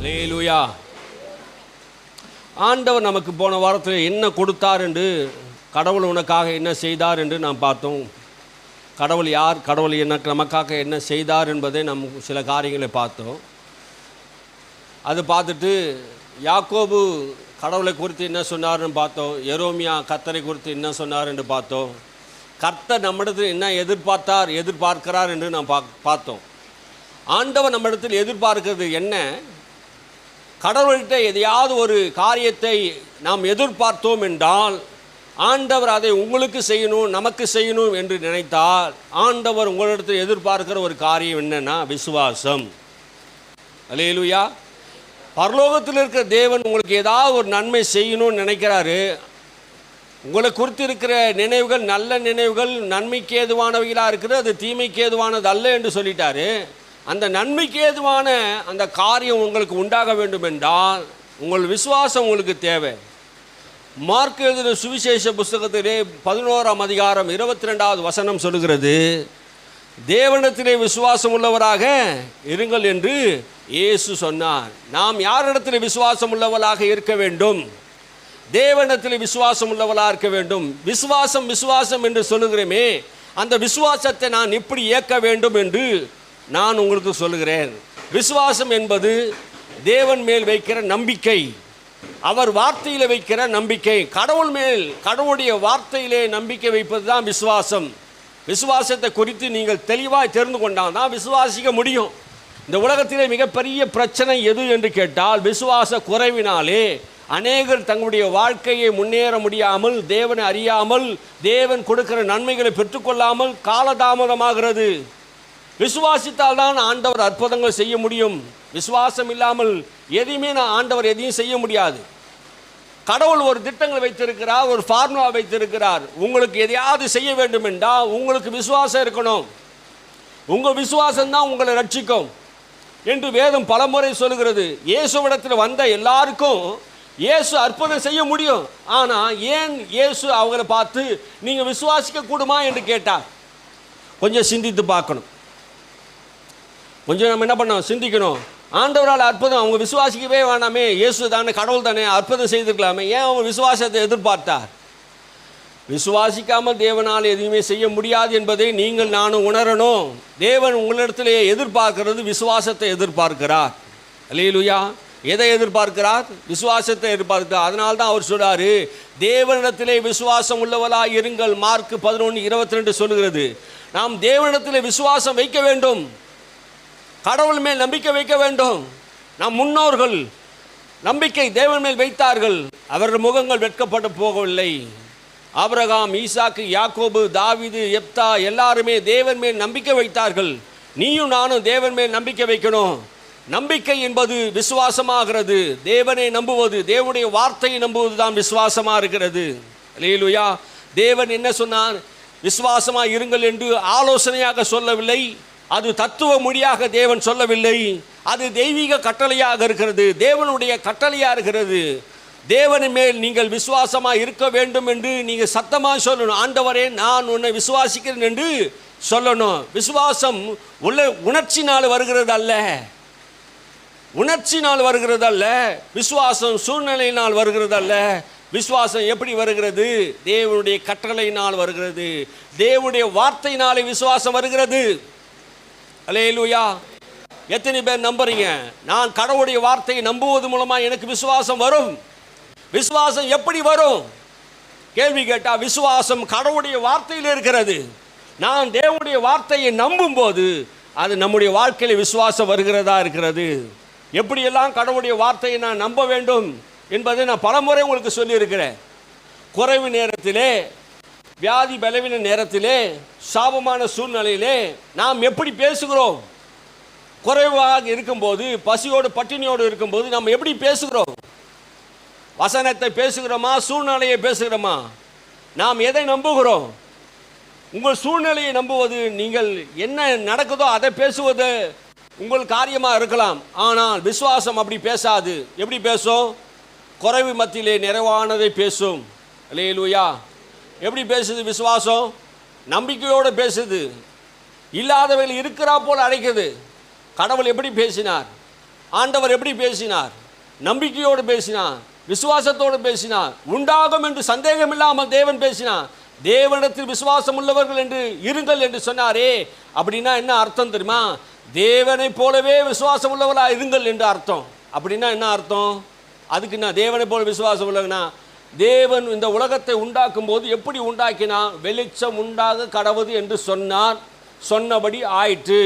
அல்லேலூயா. ஆண்டவர் நமக்கு போன வாரத்தில் என்ன கொடுத்தார் என்று, கடவுள் உனக்காக என்ன செய்தார் என்று நாம் பார்த்தோம். கடவுள் யார், கடவுள் எனக்கு நமக்காக என்ன செய்தார் என்பதை நாம் சில காரியங்களை பார்த்தோம். அது பார்த்துட்டு யாக்கோபு கடவுளை குறித்து என்ன சொன்னார்னு பார்த்தோம். எரோமியா கர்த்தரை குறித்து என்ன சொன்னார் என்று பார்த்தோம். கர்த்தர் நம்மிடத்தில் என்ன எதிர்பார்க்கிறார் என்று நாம் பார்த்தோம். ஆண்டவர் நம்மிடத்தில் எதிர்பார்க்கிறது என்ன? கடவுள்கிட்ட எதையாவது ஒரு காரியத்தை நாம் எதிர்பார்த்தோம் என்றால் ஆண்டவர் அதை உங்களுக்கு செய்யணும், நமக்கு செய்யணும் என்று நினைத்தால் ஆண்டவர் உங்களிடத்தில் எதிர்பார்க்கிற ஒரு காரியம் என்னன்னா விசுவாசம். அல்லேலூயா. பரலோகத்தில் இருக்கிற தேவன் உங்களுக்கு ஏதாவது ஒரு நன்மை செய்யணும்னு நினைக்கிறாரு. உங்களை குறித்து இருக்கிற நினைவுகள் நல்ல நினைவுகள், நன்மைக்கு ஏதுவானவைகளாக இருக்கிறது, அது தீமைக்கு ஏதுவானது அல்ல என்று சொல்லிட்டாரு. அந்த நன்மைக்கு ஏதுவான அந்த காரியம் உங்களுக்கு உண்டாக வேண்டும் என்றால் உங்கள் விசுவாசம் உங்களுக்கு தேவை. மார்க் எழுதின சுவிசேஷ புஸ்தகத்திலே 11ஆம் அதிகாரம் 22வது வசனம் சொல்லுகிறது, தேவனிடத்திலே விசுவாசம் உள்ளவராக இருங்கள் என்று இயேசு சொன்னார். நாம் யாரிடத்தில் விசுவாசம் உள்ளவர்களாக இருக்க வேண்டும்? தேவனிடத்தில் விசுவாசம் உள்ளவர்களாக இருக்க வேண்டும். விசுவாசம் விசுவாசம் என்று சொல்லுகிறேமே, அந்த விசுவாசத்தை நான் எப்படி இயக்க வேண்டும் என்று நான் உங்களுக்கு சொல்லுகிறேன். விசுவாசம் என்பது தேவன் மேல் வைக்கிற நம்பிக்கை, அவர் வார்த்தையில் வைக்கிற நம்பிக்கை. கடவுள் மேல், கடவுளுடைய வார்த்தையிலே நம்பிக்கை வைப்பது தான் விசுவாசம். விசுவாசத்தை குறித்து நீங்கள் தெளிவாக தெரிந்து கொண்டால் தான் விசுவாசிக்க முடியும். இந்த உலகத்திலே மிகப்பெரிய பிரச்சனை எது என்று கேட்டால் விசுவாச குறைவினாலே அநேகர் தங்களுடைய வாழ்க்கையை முன்னேற முடியாமல், தேவனை அறியாமல், தேவன் கொடுக்கிற நன்மைகளை பெற்றுக்கொள்ளாமல் காலதாமதமாகிறது. விசுவாசித்தால் தான் ஆண்டவர் அற்புதங்கள் செய்ய முடியும். விசுவாசம் இல்லாமல் எதையுமே ஆண்டவர் எதையும் செய்ய முடியாது. கடவுள் ஒரு திட்டங்கள் வைத்திருக்கிறார், ஒரு ஃபார்முலா வைத்திருக்கிறார். உங்களுக்கு எதையாவது செய்ய வேண்டும் என்றால் உங்களுக்கு விசுவாசம் இருக்கணும். உங்கள் விசுவாசம் தான் உங்களை ரட்சிக்கும் என்று வேதம் பலமுறை சொல்லுகிறது. இயேசுவிடத்தில் வந்த எல்லாருக்கும் இயேசு அற்புதம் செய்ய முடியும். ஆனால் ஏன் இயேசு அவங்கள பார்த்து நீங்கள் விசுவாசிக்க கூடுமா என்று கேட்டார்? கொஞ்சம் சிந்தித்து பார்க்கணும். கொஞ்சம் நம்ம என்ன பண்ணோம், சிந்திக்கணும். ஆண்டவரால் அற்புதம் அவங்க விசுவாசிக்கவே வேணாமே, இயேசு தானே, கடவுள் தானே, அற்புதம் செய்திருக்கலாமே, ஏன் அவங்க விசுவாசத்தை எதிர்பார்த்தார்? விசுவாசிக்காமல் தேவனால் எதுவுமே செய்ய முடியாது என்பதை நீங்கள் நானும் உணரணும். தேவன் உங்களிடத்திலே எதிர்பார்க்கிறது விசுவாசத்தை எதிர்பார்க்கிறார். அல்லேலூயா. எதை எதிர்பார்க்கிறார்? விசுவாசத்தை எதிர்பார்க்கிறார். அதனால தான் அவர் சொல்றாரு, தேவனிடத்திலே விசுவாசம் உள்ளவளாய் இருங்கள். மார்க் 11:22 சொல்லுகிறது. நாம் தேவனிடத்திலே விசுவாசம் வைக்க வேண்டும், கடவுள் மேல் நம்பிக்கை வைக்க வேண்டும். நம் முன்னோர்கள் நம்பிக்கை தேவன் மேல் வைத்தார்கள், அவர்கள் முகங்கள் வெட்கப்பட்டு போகவில்லை. ஆபிரகாம், ஈசாக்கு, யாக்கோபு, தாவீது, எப்தா எல்லாருமே தேவன் மேல் நம்பிக்கை வைத்தார்கள். நீயும் நானும் தேவன் மேல் நம்பிக்கை வைக்கணும். நம்பிக்கை என்பது விசுவாசமாகிறது. தேவனை நம்புவது, தேவனுடைய வார்த்தையை நம்புவது தான் விசுவாசமாக இருக்கிறது. அல்லேலூயா. தேவன் என்ன சொன்னார்? விசுவாசமாக இருங்கள் என்று ஆலோசனையாக சொல்லவில்லை, அது தத்துவ மொழியாக தேவன் சொல்லவில்லை, அது தெய்வீக கட்டளையாக இருக்கிறது, தேவனுடைய கட்டளையாக இருக்கிறது. தேவனின் மேல் நீங்கள் விசுவாசமாக இருக்க வேண்டும் என்று நீங்கள் சத்தமாக சொல்லணும். ஆண்டவரே, நான் உன்னை விசுவாசிக்கிறேன் என்று சொல்லணும். விசுவாசம் உணர்ச்சினால் வருகிறது அல்ல, உணர்ச்சினால் வருகிறது அல்ல. விசுவாசம் சூழ்நிலையினால் வருகிறது அல்ல. விசுவாசம் எப்படி வருகிறது? தேவனுடைய கட்டளையினால் வருகிறது, தேவனுடைய வார்த்தையினாலே விசுவாசம் வருகிறது. அல்லேலூயா. எத்தனை பேர் நம்புறீங்க? நான் கடவுளுடைய வார்த்தையை நம்புவது மூலமாக எனக்கு விசுவாசம் வரும். விசுவாசம் எப்படி வரும்? கேள்வி கேட்டால் விசுவாசம் கடவுளுடைய வார்த்தையில் இருக்கிறது. நான் தேவனுடைய வார்த்தையை நம்பும் போது அது நம்முடைய வாழ்க்கையில் விசுவாசம் வருகிறதா இருக்கிறது. எப்படியெல்லாம் கடவுளுடைய வார்த்தையை நான் நம்ப வேண்டும் என்பதை நான் பலமுறை உங்களுக்கு சொல்லியிருக்கிறேன். குறைவு நேரத்திலே, வியாதி பலவீன நேரத்திலே, சாபமான சூழ்நிலையிலே நாம் எப்படி பேசுகிறோம்? குறைவாக இருக்கும்போது, பசியோடு பட்டினியோடு இருக்கும்போது நாம் எப்படி பேசுகிறோம்? வசனத்தை பேசுகிறோமா, சூழ்நிலையை பேசுகிறோமா? நாம் எதை நம்புகிறோம்? உங்கள் சூழ்நிலையை நம்புவது, நீங்கள் என்ன நடக்குதோ அதை பேசுவது உங்கள் காரியமாக இருக்கலாம். ஆனால் விசுவாசம் அப்படி பேசாது. எப்படி பேசும்? குறைவு மத்தியிலே நிறைவானதை பேசும். அல்லேலூயா. எப்படி பேசுது விசுவாசம்? நம்பிக்கையோடு பேசுது. இல்லாதவர்கள் இருக்கிறா போல் அழைக்குது. கடவுள் எப்படி பேசினார்? ஆண்டவர் எப்படி பேசினார்? நம்பிக்கையோடு பேசினார், விசுவாசத்தோடு பேசினார். உண்டாகும் என்று சந்தேகம் இல்லாமல் தேவன் பேசினார். தேவனிடத்தில் விசுவாசம் உள்ளவர்கள் என்று இருங்கள் என்று சொன்னாரே. அப்படின்னா என்ன அர்த்தம் தெரியுமா? தேவனை போலவே விசுவாசம் உள்ளவர்களாக இருங்கள் என்று அர்த்தம். அப்படின்னா என்ன அர்த்தம்? அதுக்கு நான் தேவனை போல விசுவாசம் உள்ளவனா, தேவன் இந்த உலகத்தை உண்டாக்கும் போது எப்படி உண்டாக்கினார்? வெளிச்சம் உண்டாக கடவுது என்று சொன்னார், சொன்னபடி ஆயிற்று.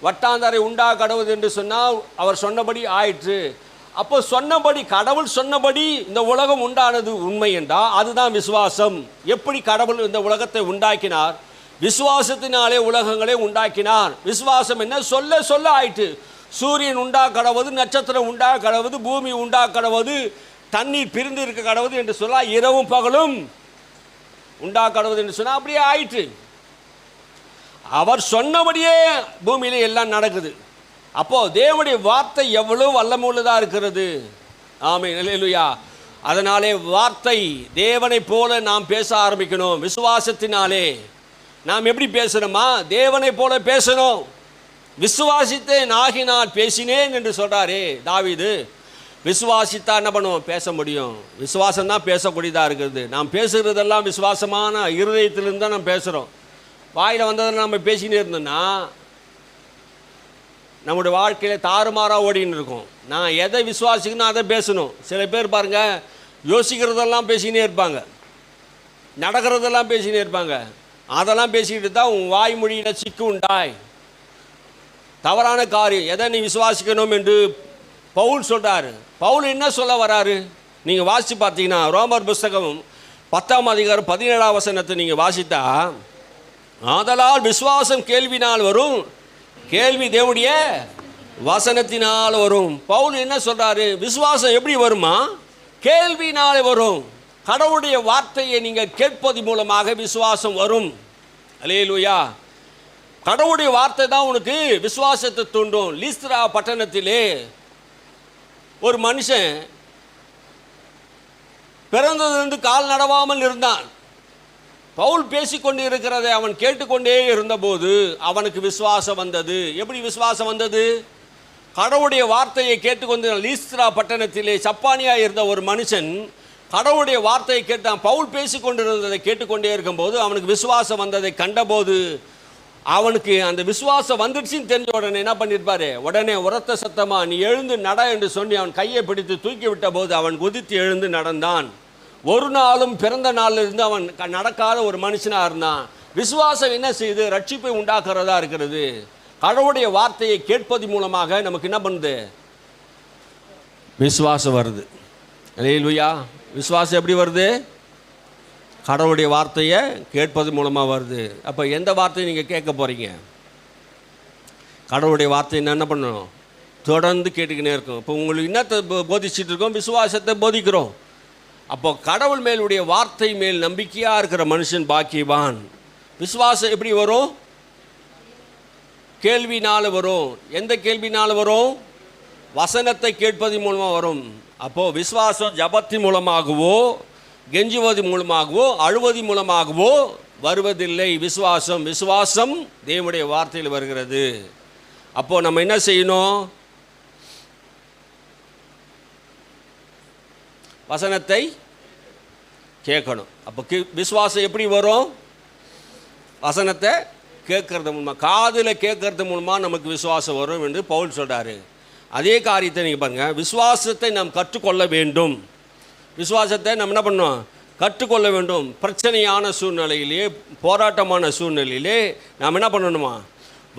வட்டாந்தாரை உண்டாக கடவுது என்று சொன்னால் அவர் சொன்னபடி ஆயிற்று. அப்போ சொன்னபடி, கடவுள் சொன்னபடி இந்த உலகம் உண்டானது உண்மை என்றால் அதுதான் விசுவாசம். எப்படி கடவுள் இந்த உலகத்தை உண்டாக்கினார்? விசுவாசத்தினாலே உலகங்களே உண்டாக்கினார். விசுவாசம் என்ன? சொல்ல சொல்ல ஆயிற்று. சூரியன் உண்டாக கடவுது, நட்சத்திரம் உண்டாக கடவுது, பூமி உண்டாக கடவுது, தண்ணீர் பிரிந்து இருக்க கடவுது என்று சொல்ல, இரவும் பகலும் உண்டாக கடவுது என்று சொன்னால் அப்படியே ஆயிற்று. அவர் சொன்னபடியே பூமியிலே எல்லாம் நடக்குது. அப்போ தேவனுடைய வார்த்தை எவ்வளவு வல்லமுள்ளதாக இருக்கிறது. ஆமென், அல்லேலூயா. அதனாலே வார்த்தை தேவனை போல நாம் பேச ஆரம்பிக்கணும். விசுவாசத்தினாலே நாம் எப்படி பேசணுமா? தேவனை போல பேசணும். விசுவாசித்தேன் ஆகினால் பேசினேன் என்று சொல்கிறாரே தாவீது. விசுவாசித்தா என்ன பண்ணுவோம்? பேச முடியும். விசுவாசம் தான் பேசக்கூடியதாக இருக்கிறது. நாம் பேசுகிறதெல்லாம் விசுவாசமான இருதயத்திலிருந்து தான் நாம் பேசுகிறோம். வாயில் வந்ததெல்லாம் நம்ம பேசினே இருந்தோம்னா நம்முடைய வாழ்க்கையில் தாறுமாறாக ஓடின்னு இருக்கும். நான் எதை விசுவாசிக்கணும் அதை பேசணும். சில பேர் பாருங்கள், யோசிக்கிறதெல்லாம் பேசினே இருப்பாங்க, நடக்கிறதெல்லாம் பேசினே இருப்பாங்க. அதெல்லாம் பேசிக்கிட்டு தான் உன் வாய்மொழியில் சிக்கு உண்டாய். தவறான காரியம். எதை நீ விசுவாசிக்கணும் என்று பவுல் சொல்கிறார். பவுல் என்ன சொல்ல வராரு? நீங்கள் வாசித்து பார்த்தீங்கன்னா ரோமர் புஸ்தகம் 10ஆம் அதிகாரம் 17ஆம் வசனத்தை நீங்கள் வாசித்தா, ஆதலால் விசுவாசம் கேள்வினால் வரும், கேள்வி தேவனுடைய வசனத்தினால் வரும். பவுல் என்ன சொல்றாரு? விசுவாசம் எப்படி வருமா? கேள்வினாலே வரும். கடவுளுடைய வார்த்தையை நீங்கள் கேட்பது மூலமாக விசுவாசம் வரும். அல்லேலூயா. கடவுளுடைய வார்த்தை தான் உனக்கு விசுவாசத்தை தூண்டும். லீஸ்திரா பட்டணத்திலே ஒரு மனுஷன் பிறந்ததிலிருந்து கால் நடவாமல் இருந்தான். பவுல் பேசிக்கொண்டு இருக்கிறதை அவன் கேட்டுக்கொண்டே இருந்தபோது அவனுக்கு விசுவாசம் வந்தது. எப்படி விசுவாசம் வந்தது? கடவுளுடைய வார்த்தையை கேட்டுக்கொண்டு லீஸ்திரா பட்டணத்திலே சப்பானியாக இருந்த ஒரு மனுஷன் கடவுளுடைய வார்த்தையை கேட்டான். பவுல் பேசிக்கொண்டு இருந்ததை கேட்டுக்கொண்டே இருக்கும்போது அவனுக்கு விசுவாசம் வந்ததை கண்டபோது அவனுக்கு அந்த விசுவாசம் வந்துடுச்சின்னு தெரிஞ்ச உடனே என்ன பண்ணியிருப்பாரு? உடனே உரத்த சத்தமா நீ எழுந்து நட என்று சொல்லி அவன் கையை பிடித்து தூக்கி விட்ட போது அவன் குதித்து எழுந்து நடந்தான். ஒரு நாளும் பிறந்த நாளில் இருந்து அவன் நடக்காத ஒரு மனுஷனாக இருந்தான். விசுவாசம் என்ன செய்யுது? ரட்சிப்பை உண்டாக்குறதா இருக்கிறது. கடவுளுடைய வார்த்தையை கேட்பது மூலமாக நமக்கு என்ன பண்ணுது? விசுவாசம் வருது. அல்லேலூயா. விசுவாசம் எப்படி வருது? கடவுளுடைய வார்த்தையை கேட்பது மூலமாக வருது. அப்போ எந்த வார்த்தையை நீங்கள் கேட்க போகிறீங்க? கடவுளுடைய வார்த்தை என்ன பண்ணணும்? தொடர்ந்து கேட்டுக்கினே இருக்கும். இப்போ உங்களுக்கு என்னத்தை போதிச்சுட்டு இருக்கோம்? விசுவாசத்தை போதிக்கிறோம். அப்போ கடவுள் மேலுடைய வார்த்தை மேல் நம்பிக்கையாக இருக்கிற மனுஷன் பாக்கியவான். விசுவாசம் எப்படி வரும்? கேள்வினால் வரும். எந்த கேள்வினால் வரும்? வசனத்தை கேட்பது மூலமாக வரும். அப்போது விசுவாசம் ஜபத்தின் மூலமாகவோ கெஞ்சுவது மூலமாகவோ அழுவது மூலமாகவோ வருவதில்லை. விசுவாசம் தேவனுடைய வார்த்தையில் வருகிறது. அப்போது நம்ம என்ன செய்யணும்? வசனத்தை கேட்கணும். அப்போ விசுவாசம் எப்படி வரும்? வசனத்தை கேட்கறது மூலமாக, காதில் கேட்கறது மூலமாக நமக்கு விசுவாசம் வரும் என்று பவுல் சொல்கிறாரு. அதே காரியத்தை நீங்கள் பாருங்கள். விசுவாசத்தை நாம் கற்றுக்கொள்ள வேண்டும். விசுவாசத்தை நம்ம என்ன பண்ணோம்? கற்றுக்கொள்ள வேண்டும். பிரச்சனையான சூழ்நிலையிலே, போராட்டமான சூழ்நிலையிலே நாம் என்ன பண்ணணுமா?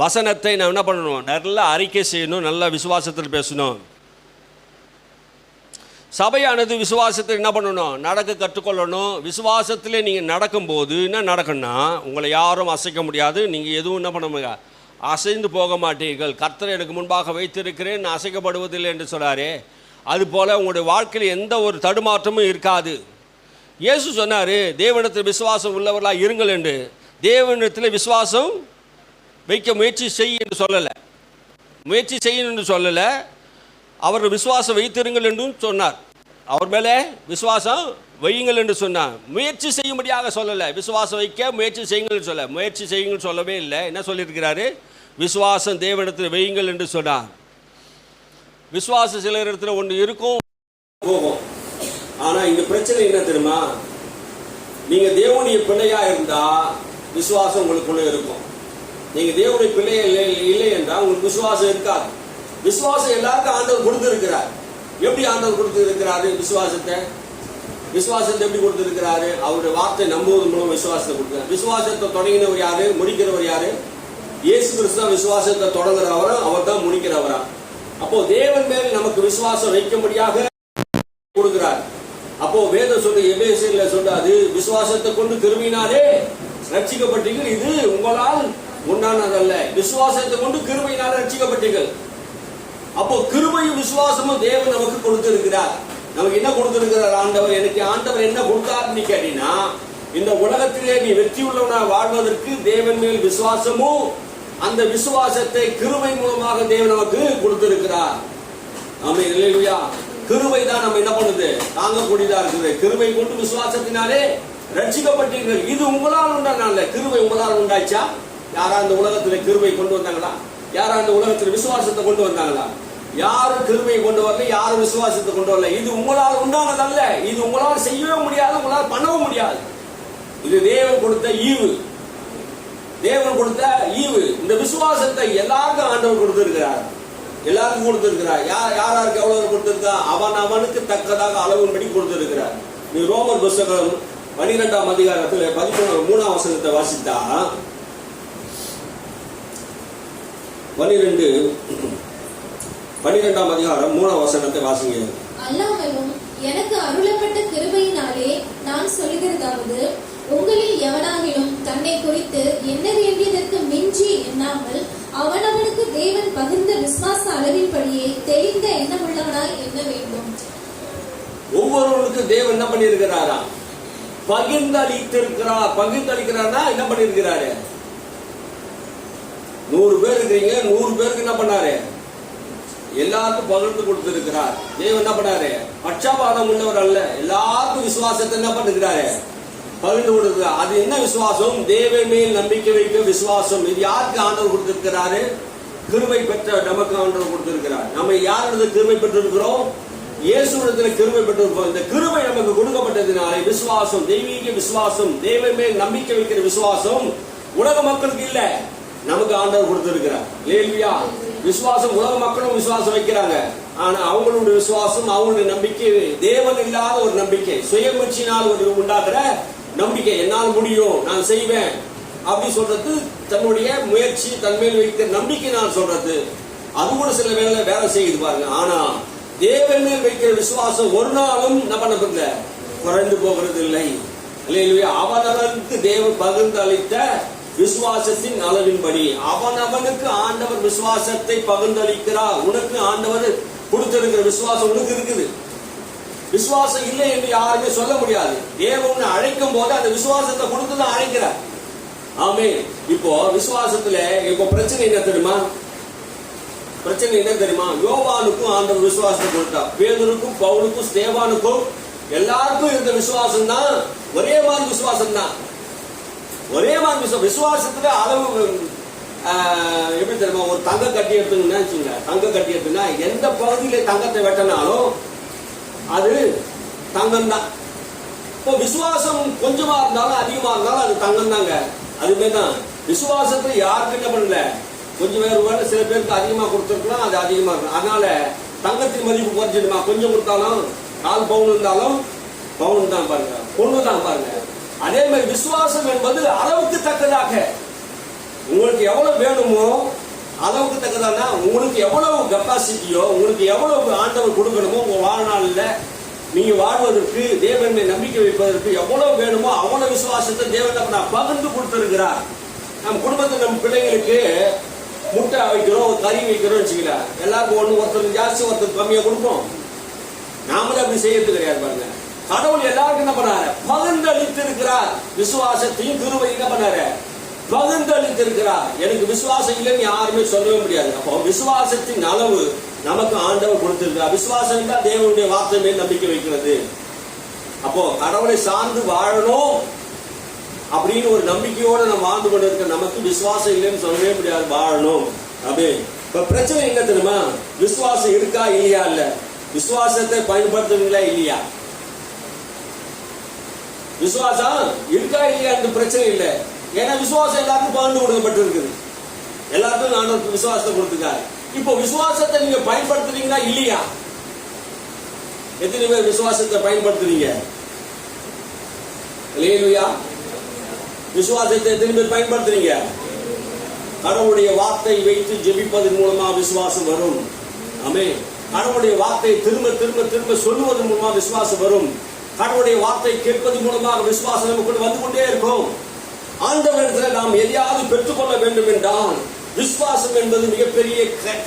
வசனத்தை நாம் என்ன பண்ணணும்? நல்லா அறிக்கை செய்யணும், நல்லா விசுவாசத்தில் பேசணும். சபையானது விசுவாசத்தில் என்ன பண்ணணும்? நடக்க கற்றுக்கொள்ளணும். விசுவாசத்தில் நீங்கள் நடக்கும்போது என்ன நடக்கும்னா, உங்களை யாரும் அசைக்க முடியாது. நீங்கள் எதுவும் என்ன பண்ண முடியாது, அசைந்து போக மாட்டீர்கள். கர்த்தரை எனக்கு முன்பாக வைத்திருக்கிறேன், நான் அசைக்கப்படுவதில்லை என்று சொல்கிறாரே, அதுபோல் உங்களுடைய வாழ்க்கையில் எந்த ஒரு தடுமாற்றமும் இருக்காது. இயேசு சொன்னார், தேவனிடத்தில் விசுவாசம் உள்ளவர்களாக இருங்கள் என்று. தேவனிடத்தில் விசுவாசம் வைக்க முயற்சி செய் என்று சொல்லலை, முயற்சி செய்யணும் என்று சொல்லலை. அவர் விசுவாசம் வைத்திருங்கள் என்றும் சொன்னார். அவர் மேலே விசுவாசம் வையுங்கள் என்று சொன்னார். முயற்சி செய்யும்படியாக சொல்லலை. விசுவாசம் வைக்க முயற்சி செய்யுங்கள் சொல்ல, முயற்சி செய்யுங்கள் சொல்லவே இல்லை. என்ன சொல்லியிருக்கிறாரு? விசுவாசம் தேவனிடத்தில் வையுங்கள் என்று சொன்னார். விசுவாசம் சில இடத்துல ஒன்று இருக்கும் போகும். ஆனா இங்க பிரச்சனை என்ன தெரியுமா? நீங்க தேவனுடைய பிள்ளையா இருந்தா விசுவாசம் உங்களுக்குள்ள இருக்கும். நீங்க தேவனுடைய பிள்ளையா இல்லை என்றால் உங்களுக்கு விசுவாசம் இருக்காது. விசுவாசம் எல்லாருக்கும் ஆண்டவர் கொடுத்திருக்கிறார். எப்படி ஆண்டவர் கொடுத்திருக்கிறாரு? விசுவாசத்தை எப்படி கொடுத்திருக்கிறாரு? அவருடைய வார்த்தை நம்புவதன் மூலம் விசுவாசத்தை கொடுக்கிறார். விசுவாசத்தை தொடங்கினவர் யாரு? முடிக்கிறவர் யாரு? இயேசு கிறிஸ்து தான் விசுவாசத்தை தொடங்குறவரா, அவர் தான் முடிக்கிறவரா. அப்போ தேவன் மேல் நமக்கு விசுவாசம் வைக்கும்படியாக கொடுக்கிறார். அப்போ வேதம் சொல்லு, எபேசியர்ல சொல்லாது, விசுவாசத்தை கொண்டு கிருபையினாலே ரட்சிக்கப்பட்டீர்கள், இது உங்களால் உண்டானதல்ல, விசுவாசத்தை கொண்டு கிருபையினாலே ரட்சிக்கப்பட்டீர்கள். அப்போ கிருபையும் விசுவாசமும் தேவன் நமக்கு கொடுத்திருக்கிறார். நமக்கு என்ன கொடுத்திருக்கிறார் ஆண்டவர்? எனக்கு ஆண்டவர் என்ன கொடுத்தாருன்னு கேட்டீங்கன்னா, இந்த உலகத்திலே நீ வெற்றி உள்ளவனா வாழ்வதற்கு தேவன் மேல் விசுவாசமும், அந்த விசுவாசத்தை கிருபை மூலமாக தேவன் நமக்கு கொடுத்திருக்கிறார். ஆமென், அல்லேலூயா. கிருபை தான் நம்ம என்ன பண்ணுது? தாங்கக்கூடியதா இருக்குது. கிருபை கொண்டு விசுவாசத்தினாலே ரட்சிக்கப்பட்டீர்கள், இது உங்களால் உண்டான கிருபை உங்களால் உண்டாச்சா? யாரா இந்த உலகத்துல கிருபை கொண்டு வந்தாங்களா? யாரா இந்த உலகத்துல விசுவாசத்தை கொண்டு வந்தாங்களா? யாரும் கிருபையை கொண்டு வரல, யாரும் விசுவாசத்தை கொண்டு வரல. இது உங்களால் உண்டானதல்ல, இது உங்களால் செய்யவே முடியாது, உங்களால் பண்ணவும் முடியாது. இது தேவன் கொடுத்த ஈவு, தேவன் கொடுத்த ஈவு. இந்த விசுவாசத்தை எல்லாருக்கும் ஆண்டவர் கொடுத்திருக்கிறார், எல்லாருக்கும் கொடுத்திருக்கிறார். யாருக்கு எவ்வளவு கொடுத்திருக்கா? அவனுக்கு தக்கதாக அளவின்படி கொடுத்திருக்கிறார். நீ ரோமர் புஸ்தகம் 12ஆம் அதிகாரத்தில் 13ஆம் வசனத்தை வாசித்தா, 12ஆம் அதிகாரம் 3ஆம் வசனத்தை வாசிங்க. அல்லாமலும் எனக்கு அருளப்பட்ட கிருபையினாலே நான் சொல்லுகிறதாவது, உங்களில் எவனாகிலும் தன்னை குறித்து எண்ண வேண்டியதற்கு மிஞ்சி எண்ணாமல் அவனவனுக்கு தேவன் பகிர்ந்த விசுவாச அளவின்படியே தெளிந்த எண்ணமுள்ளவனாய் எண்ண வேண்டும். ஒவ்வொருவருக்கு தேவன் என்ன பண்ணியிருக்கிறாரா? பகிர்ந்தளித்திருக்கிறார். பகிர்ந்தளிக்கிறார்னா என்ன பண்ணிருக்கிறாரு? 100 பேர் இருக்கிறீங்க, 100 பேருக்கு என்ன பண்ணாரு? எல்லாருக்கும் பகிர்ந்து கொடுத்திருக்கிறார். தேவன் என்ன பண்ணாரு? பட்சபாதம் உள்ளவர் அல்ல, எல்லாருக்கும் விசுவாசத்தை என்ன பண்ணிருக்கிறாரு? பகிர்ந்து கொடுக்கிறார். அது என்ன விசுவாசம்? தேவன் மேல் நம்பிக்கை வைக்க விசுவாசம். இது யாருக்கு ஆண்டவர் கொடுத்திருக்கிறாரு? கிருபை பெற்ற நமக்கு ஆண்டவர் கொடுத்திருக்கிறார். நம்ம யாரிடத்தில் கிருபை பெற்றிருக்கிறோம்? இயேசுவிடத்தில் கிருபை பெற்றிருக்கிறோம். இந்த கிருபை நமக்கு கொடுக்கப்பட்டதினாலே விசுவாசம், தெய்வீக விசுவாசம், தேவன் மேல் நம்பிக்கை வைக்கிற விசுவாசம் உலக மக்களுக்கு இல்ல, நமக்கு ஆண்டவர் கொடுத்திருக்கிறார். அல்லேலூயா. விசுவாசம் உலக மக்களும் விசுவாசம் வைக்கிறாங்க. ஆனா அவங்களுடைய விசுவாசம், அவங்களுடைய நம்பிக்கை தேவன் இல்லாத ஒரு நம்பிக்கை, சுயமுயற்சியினால் ஒரு உண்டாக்குற நம்பிக்கை. என்னால் முடியும், நான் செய்வேன் அப்படி சொல்றது, தன்னுடைய முயற்சி, தன்மையில் வைக்கிற நம்பிக்கை நான் சொல்றது, அது கூட சில வேலை செய்யுது பாருங்க. ஆனா தேவன் மேல் வைக்கிற விசுவாசம் ஒரு நாளும் என்ன பண்ணப்படுல, குறைந்து போகிறது இல்லை. அல்லேலூயா. அவனவனுக்கு தேவன் பகிர்ந்து அளித்த விசுவாசத்தின் அளவின்படி அவனவனுக்கு ஆண்டவர் விசுவாசத்தை பகிர்ந்தளிக்கிறார். உனக்கு ஆண்டவர் கொடுத்திருக்கிற விசுவாசம் உனக்கு இருக்குது. விசுவாசம் இல்லை என்று யாருமே சொல்ல முடியாது. தேவன் அழைக்கும் போது அந்த விசுவாசத்தை கொடுத்துதான் அழைக்கிறார். ஆமென். இப்போ விசுவாசத்துல இப்போ பிரச்சனை என்ன தெரியுமா? பிரச்சனை என்ன தெரியுமா? யோவானுக்கும் ஆண்டவர் விசுவாசத்தை கொடுத்தார். பேதுருக்கும், பவுலுக்கும், ஸ்தேவானுக்கும் எல்லாருக்கும் இருந்த விசுவாசம் தான் ஒரே மாதிரி விசுவாசம் தான். ஒரே மாதிரி விசுவாசத்துல அளவு எப்படி தெரியுமா? ஒரு தங்க கட்டி எடுத்துங்கன்னா வச்சுங்க, தங்க கட்டி எடுத்துன்னா எந்த பகுதியில தங்கத்தை வெட்டினாலும் அது தங்கம் தான். இப்போ விசுவாசம் கொஞ்சமா இருந்தாலும் அதிகமா இருந்தாலும் அது தங்கம் தாங்க. அதுமே தான் விசுவாசத்தை யாருக்கு என்ன பண்ணல, கொஞ்சம் வேறு சில பேருக்கு அதிகமா கொடுத்துருக்கலாம், அது அதிகமா இருக்கும். அதனால தங்கத்தின் மதிப்பு குறைஞ்சிடுமா? கொஞ்சம் கொடுத்தாலும் 4 பவுன் இருந்தாலும் பவுன் தான் பாருங்க, பொண்ணு தான் பாருங்க. அதே மாதிரி விசுவாசம் என்பது அளவுக்கு தக்கதாக, உங்களுக்கு எவ்வளவு வேணுமோ அளவுக்கு தக்கதானா, உங்களுக்கு எவ்வளவு கெப்பாசிட்டியோ, உங்களுக்கு எவ்வளவு ஆண்டவர் கொடுக்கணுமோ உங்க வாழ்நாளில் நீங்க வாழ்வதற்கு, தேவன் நம்பிக்கை வைப்பதற்கு எவ்வளவு வேணுமோ அவ்வளவு விசுவாசத்தை தேவன் பகிர்ந்து கொடுத்திருக்கிறார். நம்ம குடும்பத்தில் நம்ம பிள்ளைங்களுக்கு முட்டை வைக்கிறோம், கறி வைக்கிறோம் வச்சுக்கல, எல்லாருக்கும் ஒருத்தருக்கு ஜாஸ்தி ஒருத்தருக்கு கம்மியா கொடுப்போம். நாமளும் அப்படி செய்யறது கிடையாது பாருங்க. கடவுள் எல்லாருக்கும் என்ன பண்ணாரு? பகிர்ந்து அளித்திருக்கிறார். விசுவாசத்தையும் கிருபையும் என்ன பண்ணாரு? பகிர்ந்து அளித்திருக்கிறார். எனக்கு விசுவாசம் இல்லைன்னு யாருமே சொல்லவே முடியாது. அப்போ விசுவாசத்தின் அளவு நமக்கு ஆண்டவர் கொடுத்திருக்கிறார். விசுவாசம் தான் தேவனுடைய வார்த்தை மேல் நம்பிக்கை வைக்கிறது. அப்போ கடவுளை சார்ந்து வாழணும் அப்படின்னு ஒரு நம்பிக்கையோட நம்ம வாழ்ந்து கொண்டு இருக்க நமக்கு விசுவாசம் இல்லைன்னு சொல்லவே முடியாது. வாழணும் அப்படி இப்ப பிரச்சனை என்ன தெரியுமா? விசுவாசம் இருக்கா இல்லையா? இல்ல விசுவாசத்தை பயன்படுத்துவீங்களா இல்லையா? விசுவாசம் இருக்கா இல்லையா என்று பிரச்சனை இல்லை. ஏன்னா விசுவாசம் எல்லாருக்கும் பகிர்ந்து கொடுக்கப்பட்டு இருக்குது. எல்லாருக்கும் நான் விசுவாசத்தை கொடுத்துருக்காரு. இப்போ விசுவாசத்தை நீங்க பயன்படுத்துறீங்களா இல்லையா? எத்தனை பேர் விசுவாசத்தை பயன்படுத்துறீங்க? அல்லேலூயா. விசுவாசத்தை எத்தனை பேர் பயன்படுத்துறீங்க? கடவுளுடைய வார்த்தை வைத்து ஜெபிப்பதன் மூலமா விசுவாசம் வரும். ஆமென். கடவுளுடைய வார்த்தை திரும்ப திரும்ப திரும்ப சொல்லுவதன் மூலமா விசுவாசம் வரும். கடவுளுடைய வார்த்தை கேட்பதன் மூலமாக விசுவாசம் நமக்கு வந்து கொண்டே இருக்கும். ஆண்டவரிடத்தில் நாம் எதையாவது பெற்றுக்கொள்ள வேண்டும் என்றால் விசுவாசம் என்பது மிகப்பெரிய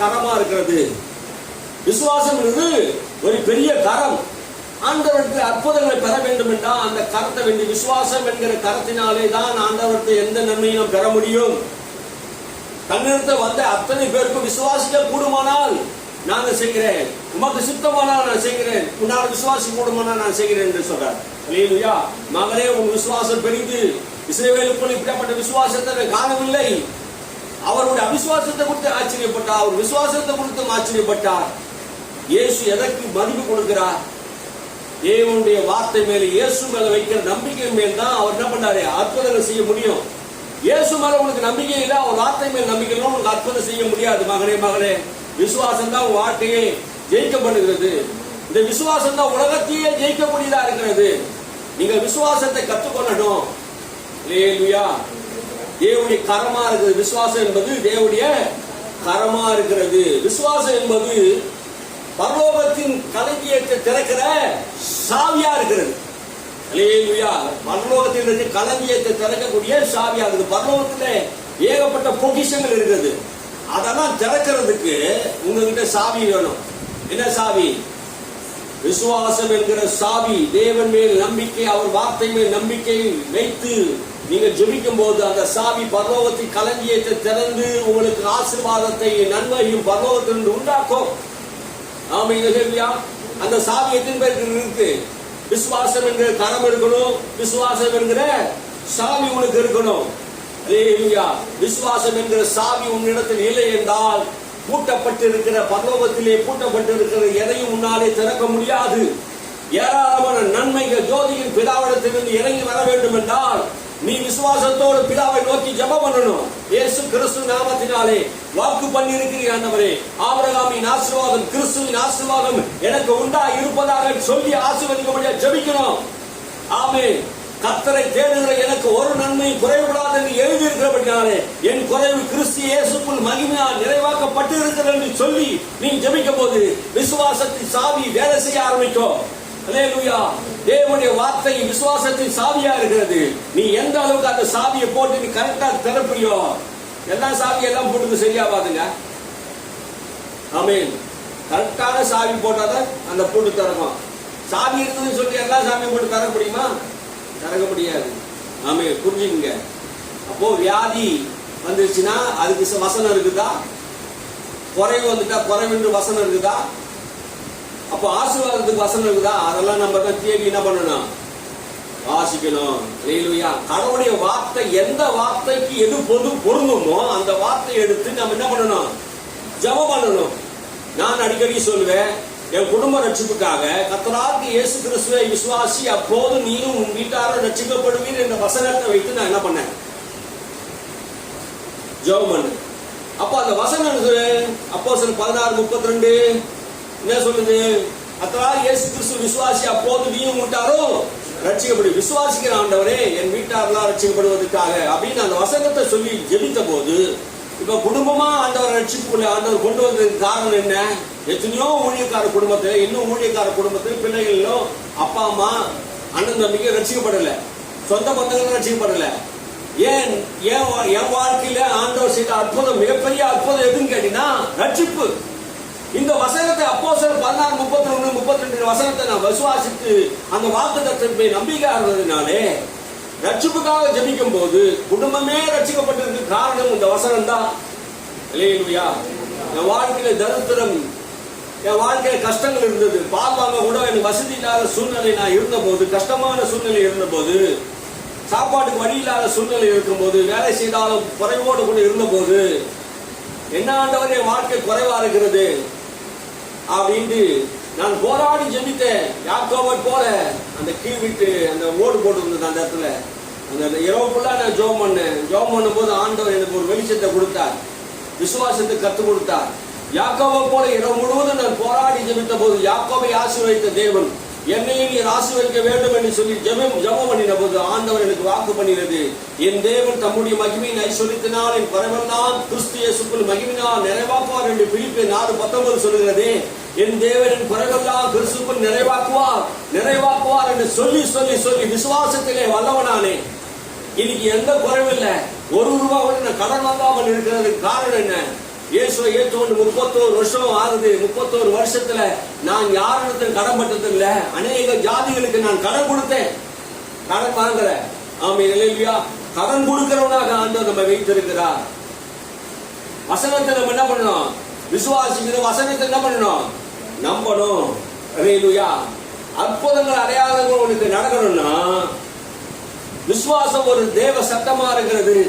கரமா இருக்கிறது. விசுவாசம் என்பது ஒரு பெரிய கரம். ஆண்டவரிடத்தில் அற்புதங்களை பெற வேண்டும் என்றால் அந்த கரத்தை வேண்டி விசுவாசம் என்கிற கரத்தினாலே தான் ஆண்டவரத்தை எந்த நன்மையும் நாம் பெற முடியும். தன்னிடத்தை வந்த அத்தனை பேருக்கும் விசுவாசிக்க கூடுமானால் நான் செய்கிறேன், உமக்கு சித்தமானால் நான் செய்கிறேன், உன்னால் விசுவாசி கூடுமானால் நான் செய்கிறேன் என்று சொல்றார். அல்லேலூயா. மகனே, உன் விசுவாசம் பெரிது. இஸ்ரவேலுக்குள் இப்படிப்பட்ட விசுவாசத்தை நான் காணவில்லை. அவருடைய அவிசுவாசத்தை குறித்து ஆச்சரியப்பட்டார், அவர் விசுவாசத்தை குறித்தும் ஆச்சரியப்பட்டார். இயேசு எதற்கு மதிப்பு கொடுக்கிறார்? தேவனுடைய வார்த்தை மேல, இயேசு மேல வைக்கிற நம்பிக்கை மேல் தான் அவர் என்ன பண்ணாரு? அற்புதங்கள் செய்ய முடியும். இயேசு மேல உனக்கு நம்பிக்கை இல்லை, அவர் வார்த்தை மேல் நம்பிக்கை இல்லை, உனக்கு அற்புதம் செய்ய முடியாது. மகனே மகளே, விசுவாசம் தான் வாழ்க்கையை ஜெயிக்க பண்ணுகிறது. இந்த விசுவாசம் தான் உலகத்தையே ஜெயிக்கக்கூடியதா இருக்கிறது. நீங்கள் விசுவாசத்தை கற்றுக்கொள்ளணும். அல்லேலூயா. தேவனுடைய கரமா இருக்கிறது. விசுவாசம் என்பது தேவனுடைய கரமா இருக்கிறது. விசுவாசம் என்பது பரலோகத்தின் களஞ்சியத்தை திறக்கிற சாவியா இருக்கிறது. அல்லேலூயா. பரலோகத்தில் இருக்க களஞ்சியத்தை திறக்கக்கூடிய சாவியா இருக்குது. பரலோகத்தில் ஏகப்பட்ட பொக்கிஷங்கள் இருக்கிறது. அதெல்லாம் திறக்கிறதுக்கு உங்ககிட்ட சாவி வேணும். என்ன சாவி? விசுவாசம் என்கிற சாவி. தேவன் மேல் நம்பிக்கை, அவர் வார்த்தை மேல் நம்பிக்கை வைத்து நீங்க ஜெபிக்கும் போது அந்த சாவி பரலோகத்தின் களஞ்சியத்தை திறந்து உங்களுக்கு ஆசீர்வாதத்தை, நன்மையும் பரலோகத்திலிருந்து உண்டாக்கும். ஆமென். அந்த சாவி எத்தனை பேருக்கு இருக்கு? விசுவாசம் என்கிற கரம் இருக்கணும், விசுவாசம் என்கிற சாவி உனக்கு இருக்கணும். அல்லேலூயா. விசுவாசம் என்கிற சாவி உன்னிடத்தில் இல்லை என்றால் பூட்டப்பட்டு இருக்கிற பரலோகத்திலே பூட்டப்பட்டு இருக்கிற எதையும் உன்னாலே திறக்க முடியாது. ஏராளமான நன்மைகள் ஜோதியின் பிதாவிடத்திலிருந்து இறங்கி வர வேண்டும் என்றால் நீ விசுவாசத்தோடு பிதாவை நோக்கி ஜெபம் பண்ணணும். இயேசு கிறிஸ்து நாமத்தினாலே வாக்கு பண்ணி இருக்கிறீர் ஆண்டவரே, ஆபிரகாமின் ஆசீர்வாதம், கிறிஸ்துவின் ஆசீர்வாதம் எனக்கு உண்டா இருப்பதாக சொல்லி ஆசீர்வதிக்க ஜெபிக்கணும். ஆமென். கர்த்தரை தேடுகிற எனக்கு ஒரு நன்மை குறைவுபடாது என்று எழுதியிருக்கிறபடினாலே என் குறைவு கிறிஸ்து இயேசுக்குள் மகிமையால் நிறைவாக்கப்பட்டு இருக்கிறது என்று சொல்லி நீ ஜெபிக்கும் போது விசுவாசத்தின் சாவி வேலை செய்ய ஆரம்பிக்கும். அல்லேலூயா. தேவனுடைய வார்த்தை விசுவாசத்தின் சாவியா இருக்கிறது. நீ எந்த அளவுக்கு அந்த சாவியை போட்டு நீ கரெக்டா திறப்பியோ, எல்லா சாவியெல்லாம் போட்டு சரியாவாதுங்க. ஆமென். கரெக்டான சாவி போட்டாதான் அந்த பூட்டு திறக்கும். சாவி இருக்குதுன்னு சொல்லி எல்லா சாவியும் போட்டு திறக்க முடியுமா? திறக்க முடியாது. ஆமென். புரிஞ்சுங்க. அப்போ வியாதி வந்துருச்சுன்னா அதுக்கு வசனம் இருக்குதா? குறைவு வந்துட்டா குறைவு வசனம் இருக்குதா? அப்போ ஆசீர்வாதத்துக்கு வசனம் இருக்குதா? அதெல்லாம் நம்ம தான் தேடி என்ன பண்ணணும்? வாசிக்கணும். அல்லேலூயா. கடவுளுடைய வார்த்தை எந்த வார்த்தைக்கு எது பொருந்துமோ அந்த வார்த்தையை எடுத்து நம்ம என்ன பண்ணணும்? ஜெபம் பண்ணணும். நான் அடிக்கடி சொல்லுவேன், என் குடும்ப ரட்சிப்புக்காக கர்த்தராகிய இயேசு கிறிஸ்துவை விசுவாசி, அப்போது நீயும் உன் வீட்டாரும் ரட்சிக்கப்படுவீர் என்ற வசனத்தை வைத்து நான் என்ன பண்ணேன்? ஜெபம் பண்ணு. அப்போ அந்த வசனம் அப்போஸ்தலர் 16:32 என்ன சொல்லுது? கர்த்தராகிய இயேசு கிறிஸ்து விசுவாசி, அப்போது நீயும் வீட்டாரும் ரட்சிக்கப்படும். விசுவாசிக்கிற ஆண்டவரே என் வீட்டாரெல்லாம் ரட்சிக்கப்படுவதற்காக அப்படின்னு அந்த வசனத்தை சொல்லி ஜெபித்த போது இப்ப குடும்பமா ஆண்டவர் ரட்சிப்புக்குள்ள ஆண்டவர் கொண்டு வந்ததுக்கு காரணம் என்ன? எத்தனையோ ஊழியக்கார குடும்பத்துல, இன்னும் ஊழியக்கார குடும்பத்துல பிள்ளைகளும் அப்பா அம்மா அண்ணன் தம்பிக்கு ரட்சிக்கப்படல, சொந்த பந்தங்களும் ரட்சிக்கப்படல. ஏன் என் வாழ்க்கையில ஆண்டவர் செய்த அற்புதம், மிகப்பெரிய அற்புதம் எதுன்னு கேட்டீங்கன்னா ரட்சிப்பு. இந்த வசனத்தை அப்போஸ்தலர் 16:31-32 வசனத்தை நான் விசுவாசித்து அந்த வாக்குத்தத்தத்தை நம்பிக்கை ஆகிறதுனாலே ரட்சிப்புக்காக ஜெபிக்கும் போது குடும்பமே ரட்சிக்கப்பட்டிருக்கு. காரணம் இந்த வசனம் தான். அல்லேலூயா. என் வாழ்க்கையில தரித்திரம், என் வாழ்க்கையில கஷ்டங்கள் இருந்தது, பால் வாங்க கூட எனக்கு வசதி இல்லாத சூழ்நிலை நான் இருந்த போது, கஷ்டமான சூழ்நிலை இருந்த போது, சாப்பாட்டுக்கு வழி இல்லாத சூழ்நிலை இருக்கும் போது, வேலை செய்தாலும் குறைவோடு கூட இருந்த போது என்ன ஆண்டவரே வாழ்க்கை குறைவா இருக்கிறது அப்படின்ட்டு நான் போராடி ஜெபித்தேன். யாக்கோபை போல அந்த கீழ் விட்டு அந்த ஓடு போட்டு இருந்தது அந்த இடத்துல. அந்த இரவுக்குள்ள நான் ஜெபம் பண்ணேன். ஜெபம் பண்ணும்போது ஆண்டவர் எனக்கு ஒரு வெளிச்சத்தை கொடுத்தார், விசுவாசத்தை கற்றுக் கொடுத்தார். யாக்கோபை போல இரவு முழுவதும் நான் போராடி ஜெபித்த போது யாக்கோபை ஆசீர்வதித்த தேவன் என்னையும் நீர் ஆசீர்வதிக்க வேண்டும் என்று சொல்லி ஜெபம் பண்ணின போது ஆண்டவர் எனக்கு வாக்கு பண்ணினது, என் தேவன் தம்முடைய மகிமையின் ஐஸ்வரியத்தினால் என் பரவெல்லாம் கிறிஸ்து இயேசுக்குள் மகிமையினால் நிறைவாக்குவார் என்று பிலிப்பியர் 4:19 சொல்கிறது. என் தேவன் என் குறைவெல்லாம் கிறிஸ்துக்குள் நிறைவாக்குவார் என்று சொல்லி சொல்லி சொல்லி விசுவாசத்திலே வல்லவனானே. இன்னைக்கு எந்த குறைவில்லை. ₹1 நான் கடன் வாங்காமல் இருக்கிறதுக்கு காரணம் என்ன? இயேசுவை ஏற்றுக்கொண்டு 31 வருஷம் ஆகுது. 31 வருஷத்துல நான் யாரிடத்தில் கடன் பட்டது இல்ல. அநேக ஜாதிகளுக்கு நான் கடன் கொடுத்தேன், கடன் வாங்குறேன். ஆமென், அல்லேலூயா. கடன் கொடுக்கிறவனாக ஆண்டவர் நம்ம வைத்திருக்கிறார். வசனத்தை நம்ம என்ன பண்ணணும்? விசுவாசிக்கிற வசனத்தை என்ன பண்ணணும்? நம்பணும். அல்லேலூயா. அற்புதங்கள் அடையாளங்கள் உனக்கு நடக்கணும்னா விசுவாசம் ஒரு தேவ சட்டமா இருக்கிறது.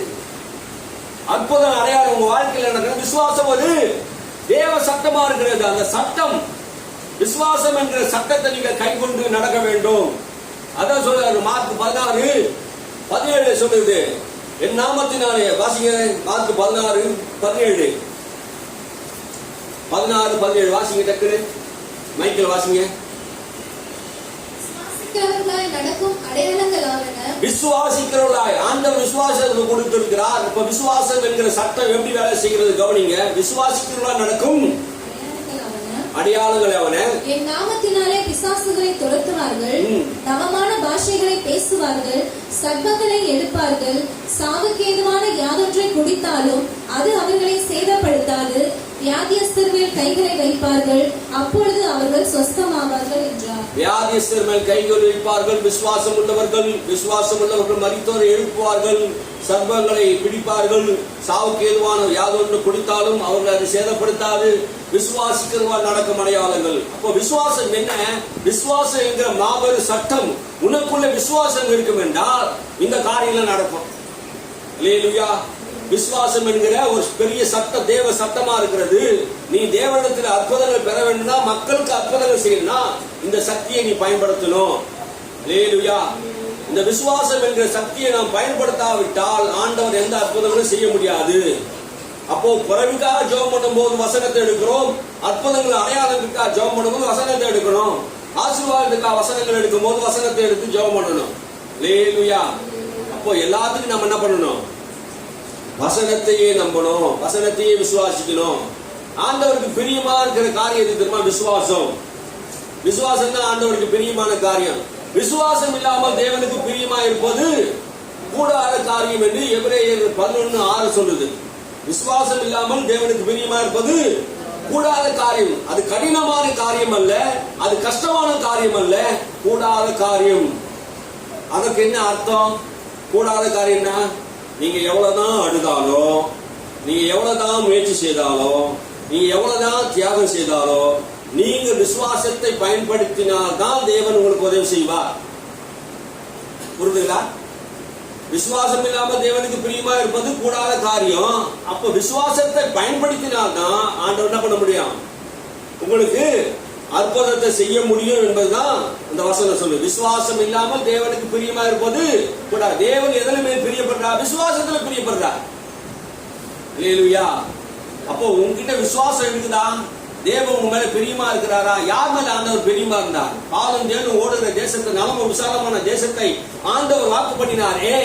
அற்புதம் அடையாளம் உங்க வாழ்க்கையில் நடக்கிறது. விசுவாசம் ஒரு தேவ சட்டமா இருக்கிறது. அந்த சட்டம், விசுவாசம் என்கிற சட்டத்தை நீங்க கை கொண்டு நடக்க வேண்டும். அதான் சொல்றாரு மார்க் 16:17 சொல்லுது. என் நாமத்தினாலே வாசிங்க. மார்க் 16:17 16:17 வாசிங்க. டக்குனு மைக்கில் வாசிங்க. நடக்கும் அடையாளங்களாவன, விசுவாசிக்கிறவர்களாய் ஆண்டவர் விசுவாசத்தை கொடுத்திருக்கிறார். இப்ப விசுவாசம் என்கிற சட்டம் எப்படி வேலை செய்கிறது கவனிங்க. விசுவாசிக்கிறவர்களாய் நடக்கும் அடையாளங்கள் அவன, என் நாமத்தினாலே பிசாசுகளை துரத்துவார்கள், நவமான பாஷைகளை பேசுவார்கள், சர்ப்பங்களை எடுப்பார்கள், சாவுக்கு ஏதுவான யாதொன்றை குடித்தாலும் அது அவர்களை சேதப்படுத்தாது, வியாதியஸ்தர் மேல் கைகளை வைப்பார்கள், அப்பொழுது அவர்கள் சொஸ்தமாவார்கள் என்றார். வியாதியஸ்தர் மேல் கைகள் வைப்பார்கள். விசுவாசம் உள்ளவர்கள் மரித்தோரை எழுப்புவார்கள், சர்ப்பங்களை பிடிப்பார்கள், சாவுக்கு ஏதுவான யாதொன்று குடித்தாலும் அவர்கள் அதை சேதப்படுத்தாது. விசுவாசிக்கிறவால் நடக்கும் அடையாளங்கள். அப்போ விசுவாசம் என்ன? விசுவாசம் என்கிற மாபெரும் சட்டம் உனக்குள்ள விசுவாசம் இருக்கும் என்றால் இந்த காரியங்கள் நடக்கும். அல்லேலூயா. விசுவாசம் என்கிற ஒரு பெரிய சட்டம், தேவ சட்டமா இருக்கிறது. நீ தேவனிடத்தில் அற்புதங்கள் பெற வேண்டும்னா, மக்களுக்கு அற்புதங்கள் செய்யணும்னா இந்த சக்தியை நீ பயன்படுத்தணும். அல்லேலூயா. இந்த விசுவாசம் என்கிற சக்தியை நாம் பயன்படுத்தாவிட்டால் ஆண்டவர் எந்த அற்புதங்களும் செய்ய முடியாது. அப்போ குறைவுக்காக ஜெபம் பண்ணும்போது வசனத்தை எடுக்கிறோம், அற்புதங்கள் அடையாளத்துக்காக ஜெபம் பண்ணும்போது வசனத்தை எடுக்கணும், ஆசீர்வாதத்துக்காக வசனங்கள் எடுக்கும் போது வசனத்தை எடுத்து ஜெபம் பண்ணணும். அல்லேலூயா. அப்போ எல்லாத்துக்கும் நம்ம என்ன பண்ணணும்? வசனத்தையே நம்பணும், வசனத்தையே விசுவாசிக்கணும். ஆண்டவருக்கு பிரியமா இருக்கிற காரியம் தெரியுமா? விசுவாசம். விசுவாசம் தான் ஆண்டவருக்கு பிரியமான காரியம். விசுவாசம் இல்லாமல் தேவனுக்கு பிரியமா இருப்பது கூடாத காரியம் என்று எபிரேயர் 11:6 சொல்லுது. விசுவாசம் இல்லாமல் தேவனுக்கு பிரியமா இருப்பது கூடாத காரியம். அது கடினமான காரியம் அல்ல, அது கஷ்டமான காரியம் அல்ல, கூடாத காரியம். அதற்கு என்ன அர்த்தம்? கூடாத காரியம்னா நீங்க எவ்வளவுதான் அழுதாலும், நீங்க எவ்வளவுதான் முயற்சி செய்தாலும், நீங்க எவ்வளவுதான் தியாகம் செய்தாலும், நீங்க விசுவாசத்தை பயன்படுத்தினால்தான் தேவன் உங்களுக்கு உதவி செய்வார். புரியுதுங்களா? விசுவாசம் இல்லாம தேவனுக்கு பிரியமா இருப்பது கூடாத காரியம். அப்ப விசுவாசத்தை பயன்படுத்தினால்தான் ஆண்டவர் என்ன பண்ண முடியும்? உங்களுக்கு அற்புதத்தை செய்ய முடியும் என்பதுதான் அந்த வசனம் சொல்லு. விசுவாசம் இல்லாமல் தேவனுக்கு பிரியமா இருப்பது கூடாது. தேவன் எதிலுமே பிரியப்படுறார்? விசுவாசத்துல பிரியப்படுறார். அல்லேலூயா. அப்போ உங்ககிட்ட விசுவாசம் இருக்குதா? தேவன் உங்க மேல பிரியமா இருக்கிறாரா? யார் மேல ஆண்டவர் பிரியமா இருந்தார்? பாலும் தேவனும் ஓடுகிற தேசத்தை, நலமும் விசாலமான தேசத்தை ஆண்டவர் வாக்கு பண்ணினாரே,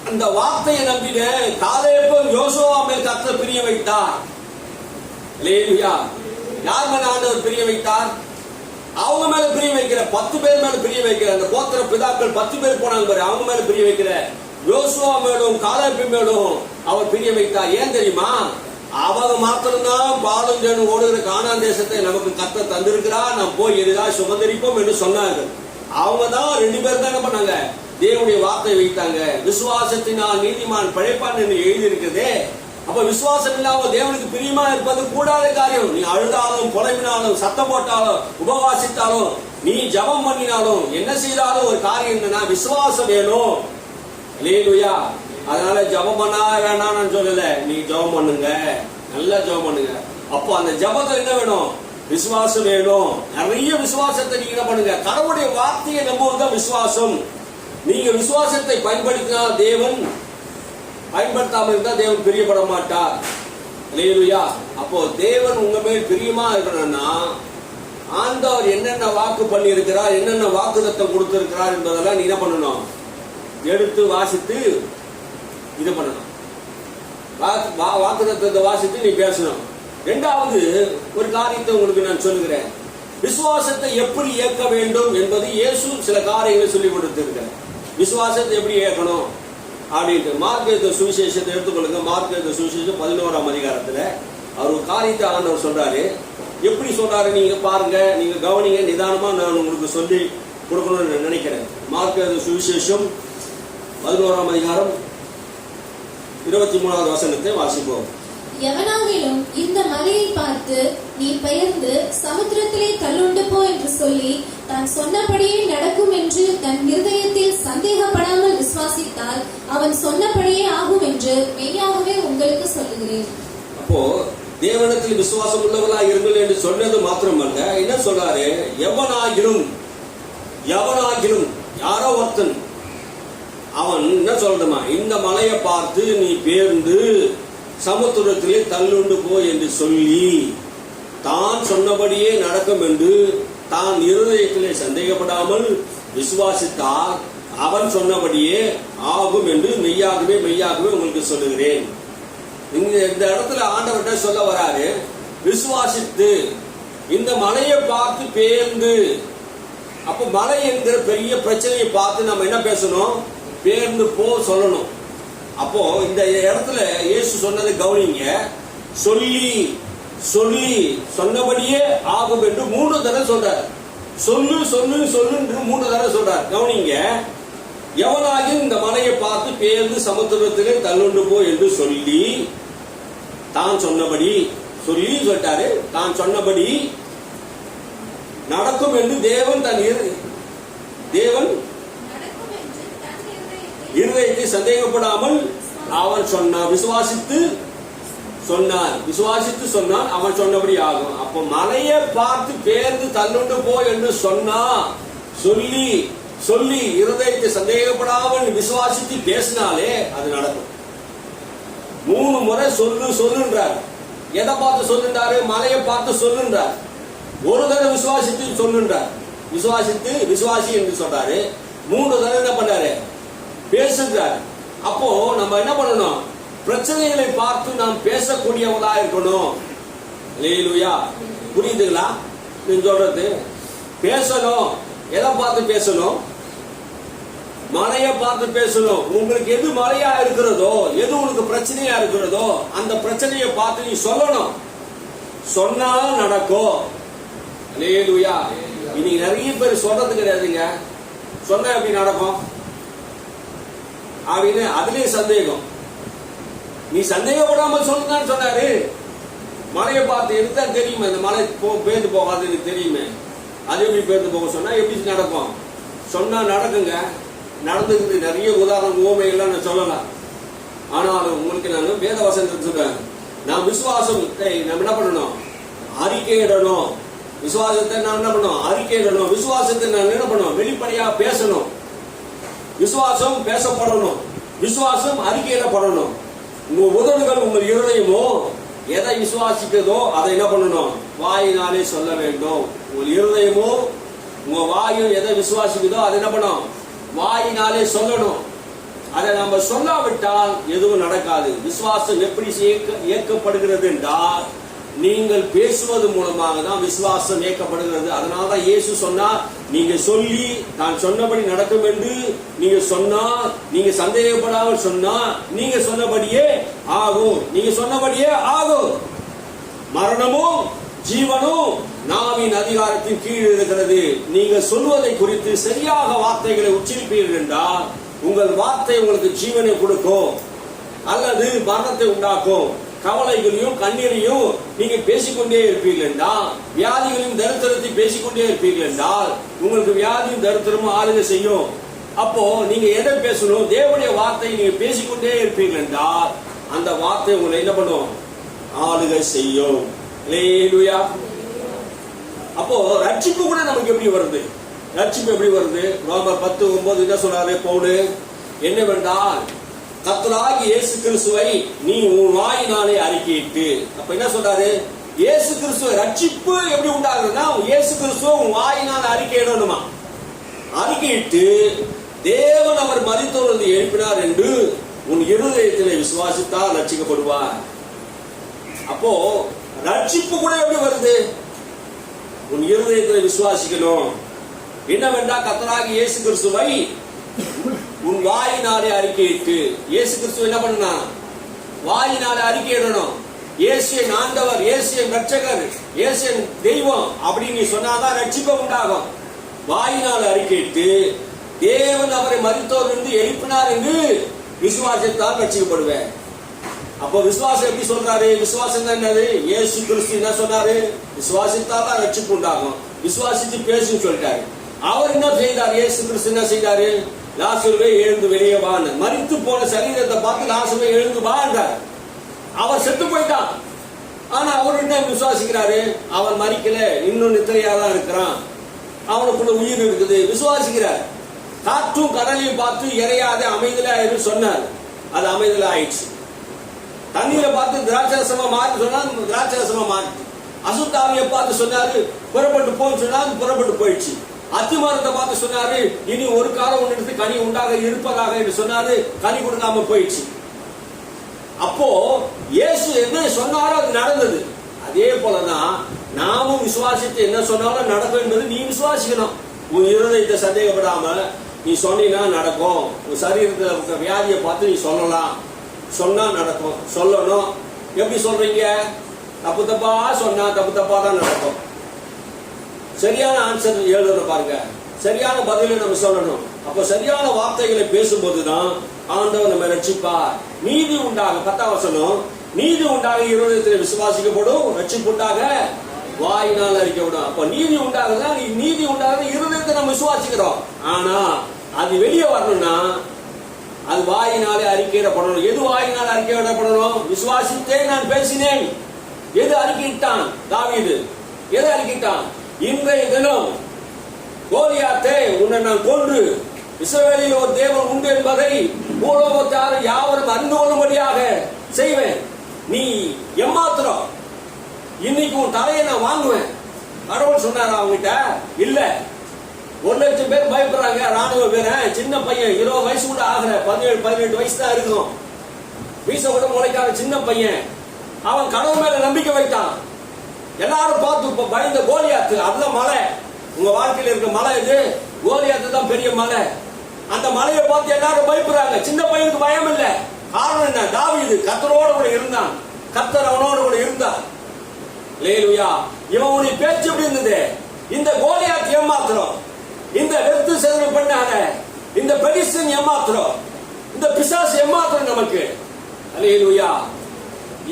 அந்த வார்த்தையை நம்பின காலேபும் யோசுவா மேல் கர்த்தர் பிரிய வைத்தார். அல்லேலூயா. யார் மேல ஆண்டவர் பிரிய வைத்தார்? அவங்க மேல பிரிய வைக்கிற 10 பேர் மேல பிரிய வைக்கிற அந்த கோத்திர பிதாக்கள் 10 பேர் போனாங்க பாரு, அவங்க மேல பிரிய வைக்கிற யோசுவா மேலும் காலேபு மேலும் அவர் பிரிய வைத்தார். ஏன் தெரியுமா? அவங்க மாத்திரம்தான் பாலும் தேனும் ஓடுகிற கானான் தேசத்தை நமக்கு கர்த்தர் தந்திருக்கிறார், நாம் போய் எளிதாக சுதந்திரிப்போம் என்று சொன்னார்கள். அவங்க தான் 2 பேர் தான் என்ன பண்ணாங்க? தேவனுடைய வார்த்தை வைத்தாங்க. விசுவாசத்தினால் நீதிமான் பிழைப்பான் என்று எழுதியிருக்கிறதே. அப்ப விசுவாசம் இல்லாம தேவனுக்கு பிரியமா இருப்பது கூடாத காரியம். நீ அழுதாலும், புலம்பினாலும், சத்தம் போட்டாலும், உபவாசித்தாலும், நீ ஜெபம் பண்ணினாலும், என்ன செய்தாலும் ஒரு காரியம் என்னன்னா விசுவாசம் வேணும். அல்லேலூயா. அதனால ஜெபம் பண்ணா வேண்டாம் சொல்லல, நீ ஜெபம் பண்ணுங்க. நல்லா ஜெபம் பண்ணுங்க. அப்போ அந்த ஜெபத்துல என்ன வேணும்? விசுவாசம் வேணும். நிறைய விசுவாசத்தை நீங்க என்ன பண்ணுங்க? கடவுளுடைய வார்த்தையை நம்புவதுதான் விசுவாசம். நீங்க விசுவாசத்தை பயன்படுத்தினால் தேவன், பயன்படுத்தாமல் இருந்தால் தேவன் பிரியப்பட மாட்டார். அல்லேலூயா. அப்போ தேவன் உங்க மேல் பிரியமா இருக்கணும்னா ஆண்டவர் என்னென்ன வாக்கு பண்ணி இருக்கிறார், என்னென்ன வாக்குத்தத்தம் கொடுத்திருக்கிறார் என்பதெல்லாம் நீ என்ன பண்ணணும்? எடுத்து வாசித்து இது பண்ணணும். வாக்குத்தத்தத்தை வாசித்து நீ பேசணும். இரண்டாவது ஒரு காரியத்தை உங்களுக்கு நான் சொல்லுகிறேன். விசுவாசத்தை எப்படி ஏற்க வேண்டும் என்பது இயேசு சில காரியங்களை சொல்லி கொடுத்திருக்கிறார். விசுவாசத்தை எப்படி ஏற்கணும் அப்படின்ட்டு மார்க் எழுதின சுவிசேஷத்தை எடுத்துக்கொள்ளுங்க. மார்க் எழுதின சுவிசேஷம் 11ஆம் அதிகாரத்துல அவர் ஒரு காரியத்தை ஆண்டவர் சொல்றாரு. எப்படி சொல்றாரு நீங்க பாருங்க, நீங்க கவனிங்க, நிதானமா நான் உங்களுக்கு சொல்லி கொடுக்கணும்னு நினைக்கிறேன். மார்க் எழுதின சுவிசேஷம் 11ஆம் அதிகாரம் 23வது வசனத்தை வாசிப்போம். எவனாகிலும் இந்த மலையை பார்த்து நீ பெயர்ந்து சமுத்திரத்திலே தள்ளுண்டு போ என்று சொல்லி தான் சொன்னபடியே நடக்கும் என்று தன் இருதயத்தில் சந்தேகப்படாமல் விசுவாசித்தால் அவன் சொன்னபடியே ஆகும் என்று மெய்யாகவே உங்களுக்கு சொல்லுகிறேன். அப்போ தேவனிடத்தில் விசுவாசம் உள்ளவர்களா இருங்கள் என்று சொன்னது மாத்திரமல்ல, என்ன சொல்றாரு? எவனாகிலும் யாரோ ஒருத்தன் அவன் என்ன சொல்றமா, இந்த மலையை பார்த்து நீ பேர்ந்து சமுத்திரத்திலே தள்ளுண்டு போ என்று சொல்லி தான் சொன்னபடியே நடக்கும் என்று தான் இருதயத்திலே சந்தேகப்படாமல் விசுவாசித்தால் அவன் சொன்னபடியே ஆகும் என்று மெய்யாகவே உங்களுக்கு சொல்லுகிறேன். இந்த இடத்துல ஆண்டவர்கிட்ட சொல்ல வராரு, விசுவாசித்து இந்த மலையை பார்த்து பேர்ந்து. அப்போ மலை என்கிற பெரிய பிரச்சனையை பார்த்து நம்ம என்ன பேசணும்? பேர்ந்து போ சொல்லணும். அப்போ இந்த இடத்துல இயேசு சொன்னதை கவனிங்க. சொல்லி சொன்னபடியே ஆகும் என்று 3 தடவை சொல்றார். சொல்லு 3 தடவை சொல்றார். கவனிங்க. எவனாகிலும் இந்த மலையை பார்த்து பேர்ந்து சமுத்திரத்திலே தள்ளுண்டு போ என்று சொல்லி தான் சொன்னபடி சொல்லிட்டாரு. தான் சொன்னபடி நடக்கும் என்று தேவன் இருதயத்தை சந்தேகப்படாமல் அவன் சொன்னான். விசுவாசித்து சொன்னான். அவன் சொன்னபடி ஆகும். அப்போ மலையை பார்த்து பேர்ந்து தள்ளுண்டு போ என்று சொல்லி இருதயத்தை சந்தேகப்படாமல் விசுவாசித்து பேசினாலே அது நடக்கும். 3 முறை சொல்லுன்றார். எதை பார்த்து சொல்லுன்றாரு? மலையை பார்த்து சொல்லுன்றார். ஒரு தடவை விசுவாசித்து சொல்லுன்றார். விசுவாசி என்று சொல்றாரு. 3 தடவை என்ன பண்ணாரு? பேசுகிறார். அப்போ நம்ம என்ன பண்ணணும்? பிரச்சனைகளை பார்த்து நாம் பேசக்கூடியவங்களா இருக்கணும். அல்லேலூயா. புரியுதுங்களா நீ சொல்றது? பேசணும். எதை பார்த்து பேசணும்? மலையை பார்த்து பேசணும். உங்களுக்கு எது மலையா இருக்கிறதோ, எது உங்களுக்கு பிரச்சனையா இருக்கிறதோ அந்த பிரச்சனையை பார்த்து நீ சொல்லணும். சொன்னா நடக்கும். அல்லேலூயா. இன்னைக்கு நிறைய பேர் சொல்றது கிடையாதுங்க. சொன்னா எப்படி நடக்கும் அப்படின்னு அதுலயே சந்தேகம். நீ சந்தேகப்படாமல் சொல்லுதான் சொன்னாரு. மலையை பார்த்து எடுத்தா தெரியுமே, இந்த மலை பேர்ந்து போகாதுன்னு தெரியுமே. அது எப்படி பேர்ந்து போக சொன்னா எப்படி நடக்கும்? சொன்னா நடக்குங்க. நடந்துக்குது. நிறைய உதாரணம் ஊமைகள்லாம் நான் சொல்லலாம். ஆனாலும் உங்களுக்கு நான் வேத வசனத்தை சொல்றேன். நான் விசுவாசத்தை நம்ம என்ன பண்ணணும்? அறிக்கையிடணும். விசுவாசத்தை நான் என்ன பண்ணணும்? அறிக்கையிடணும். விசுவாசத்தை நான் என்ன பண்ணணும்? வெளிப்படையா பேசணும். விசுவாசம் பேசப்படணும். விசுவாசம் அறிக்கையிடப்படணும். உங்க உதடுகள் உங்கள் இருதயமோ எதை விசுவாசிக்கிறதோ அதை என்ன பண்ணணும்? வாயினாலே சொல்ல வேண்டும். உங்கள் இருதயமோ உங்க வாயும் எதை விசுவாசிக்குதோ அதை என்ன பண்ணணும்? வாயினாலே சொல்லணும். அதை நம்ம சொல்லாவிட்டால் எதுவும் நடக்காது. விசுவாசம் எப்படி இயக்கப்படுகிறது என்றால் நீங்கள் பேசுவது மூலமாக தான் விசுவாசம் இயக்கப்படுகிறது. அதனால்தான் இயேசு சொன்னார், நீங்க சொல்லி நான் சொன்னபடி நடக்கும் என்று நீங்க சொன்னா, நீங்க சந்தேகப்படாமல் சொன்னா நீங்க சொன்னபடியே ஆகும். நீங்க சொன்னபடியே ஆகும். மரணமும் ஜீவனும் நாவின் அதிகாரத்தின் கீழ் இருக்கிறது. நீங்க சொல்வதை குறித்து சரியாக வார்த்தைகளை உச்சரிப்பீர்கள் என்றால் உங்கள் வார்த்தை உங்களுக்கு ஜீவனை கொடுக்கும் அல்லது மரணத்தை உண்டாக்கும். கவலைகளையும் கண்ணீரையும் நீங்க பேசிக்கொண்டே இருப்பீர்கள் என்றால், வியாதிகளையும் தரித்திரத்தையும் பேசிக்கொண்டே இருப்பீர்கள் என்றால் உங்களுக்கு வியாதியும் தரித்திரமும் ஆளுகை செய்யும். அப்போ நீங்க எதை பேசணும்? தேவனுடைய வார்த்தையை நீங்க பேசிக்கொண்டே இருப்பீர்கள் என்றால் அந்த வார்த்தை உங்களை என்ன பண்ணும்? ஆளுகை செய்யும். அல்லேலூயா. அப்போ ரட்சிப்பு கூட நமக்கு எப்படி வருது? ரட்சிப்பு எப்படி வருது? ரோமர் 10:9 என்ன சொல்றாரு பவுல்? என்னவென்றால் கர்த்தராகிய இயேசு கிறிஸ்துவை நீ உன் வாயினாலே அறிக்கையிட்டு. அப்ப என்ன சொல்றாரு? இயேசு கிறிஸ்துவ ரட்சிப்பு எப்படி உண்டாகுதுன்னா இயேசு கிறிஸ்துவ உன் வாயினால் அறிக்கையிடணுமா. அறிக்கையிட்டு தேவன் அவர் மரித்தோரிலிருந்து எழுப்பினார் என்று உன் இருதயத்திலே விசுவாசித்தால் ரட்சிக்கப்படுவார். அப்போ ரட்சிப்பு கூட எப்படி வருது? உன் இருதயத்தில் விசுவாசிக்கணும். என்னவென்றா கர்த்தராகிய இயேசு கிறிஸ்துவை உன் வாயினாலே அறிக்கையிட்டு. இயேசு கிறிஸ்துவ என்ன பண்ணா? வாயினாலே அறிக்கையிடணும். இயேசுவின் ஆண்டவர், இயேசுவின் ரட்சகர், இயேசுவின் தெய்வம் அப்படின்னு நீ சொன்னாதான் ரட்சிப்பு உண்டாகும். வாயினால் அறிக்கையிட்டு தேவன் அவரை மரித்தோரிலிருந்து எழுப்பினார் என்று விசுவாசத்தால் ரட்சிக்கப்படுவேன். அப்போ விசுவாசம் எப்படி சொல்றாரு? விசுவாசம் என்னது? இயேசு கிறிஸ்து என்ன சொன்னாரு? விசுவாசித்தால் தான் ரட்சிப்பு உண்டாகும். விசுவாசித்து பேசுன்னு சொல்லிட்டாரு. அவர் என்ன செய்தார்? இயேசு கிறிஸ்து என்ன செய்தாரு? லாசருவே எழுந்து வெளியே வான்னு. மரித்து போன சரீரத்தை பார்த்து லாசருவே எழுந்து வா என்றார். அவர் செத்து போயிட்டான். ஆனா அவர் என்ன விசுவாசிக்கிறாரு? அவன் மரிக்கல, இன்னும் நித்திரையா தான் இருக்கிறான், அவனுக்குள்ள உயிர் இருக்குது விசுவாசிக்கிறார். காற்றும் கடலையும் பார்த்து இறையாத அமைதலா என்று சொன்னார். அது அமைதலா ஆயிடுச்சு. தண்ணீரை பார்த்து திராட்சரசமா மாறி சொன்னா திராட்சரசமா மாறி. அசுத்தாவியை பார்த்து சொன்னாரு புறப்பட்டு போன்னு சொன்னா புறப்பட்டு போயிடுச்சு. அத்திமரத்தை பார்த்து சொன்னாரு இனி ஒரு காலம் ஒன்று கனி உண்டாக இருப்பதாக என்று சொன்னாரு, கனி கொடுக்காம போயிடுச்சு. அப்போ இயேசு என்ன சொன்னாரோ அது நடந்தது. அதே போலதான் நாமும் விசுவாசித்து என்ன சொன்னாலும் நடக்கும் என்பது நீ விசுவாசிக்கணும். உன் இருதயத்தை சந்தேகப்படாம நீ சொன்னா நடக்கும். உன் சரீரத்தில் வியாதியை பார்த்து நீ சொல்லலாம், சொன்னா நடக்கும். சொல்லணும். எப்படி சொல்றீங்க? தப்பு தப்பா சொன்னா தப்பு தப்பா தான் நடக்கும். சரியான ஆன்சர் எழுதுற பாருங்க, சரியான பதிலை நம்ம சொல்லணும். அப்போ சரியான வார்த்தைகளை பேசும்போதுதான் ஆண்டவர் நம்ம ரட்சிப்பார். நீதி உண்டாக 10ஆம் வசனம், நீதி உண்டாக இருதயத்தில் விசுவாசிக்கப்படும், ரட்சிப்பு உண்டாக வாயினால் அறிக்கப்படும். அப்ப நீதி உண்டாகுதா? நீதி உண்டாக இருதயத்தை நம்ம விசுவாசிக்கிறோம். ஆனா அது வெளியே வரணும்னா அது வாயினாலே அறிக்கையிடப்படணும். எது வாயினால் அறிக்கையிடப்படணும்? விசுவாசித்தே நான் பேசினேன். எது அறிக்கையிட்டான் தாவீது? எது அறிக்கையிட்டான்? இன்றைய தினம் கோலியாத்தை உன்னை நான் கொன்று இஸ்ரவேலில் ஒரு தேவன் உண்டு என்பதை பூலோகத்தார் யாவரும் அறிந்து கொள்ளும்படியாக செய்வேன். நீ எம்மாத்திரம் இன்னைக்கு உன் தலையை நான் வாங்குவேன். கடவுள் சொன்னாரா அவங்கிட்ட? இல்ல. 1,00,000 பேர் பயப்படுறாங்க. ராணுவ பேர் சின்ன பையன் 20 வயசு கூட ஆகல, 17-18 வயசு தான் இருக்கும். வீச கூட முளைக்காத சின்ன பையன். அவன் கடவுள் மேல நம்பிக்கை வைத்தான். எல்லாரும் பார்த்து இப்ப பயந்த கோலியாத்து. அதுதான் மலை. உங்க வாழ்க்கையில் இருக்க மலை இது. கோலியாத்து தான் பெரிய மலை. அந்த மலையை பார்த்து எல்லாரும் பயப்படுறாங்க. சின்ன பையனுக்கு பயம் இல்ல. காரணம் என்ன? தாவீது கர்த்தரோட கூட இருந்தான். கர்த்தர் அவனோட கூட இருந்தார். அல்லேலூயா. இவனுடைய பேச்சு எப்படி இருந்தது? இந்த கோலியாத் ஏமாத்திரம், இந்த வெறுத்து செதறு பண்ணான இந்த பெலிஸ்தீன் ஏமாத்திரம், இந்த பிசாசு ஏமாத்திரம் நமக்கு. அல்லேலூயா.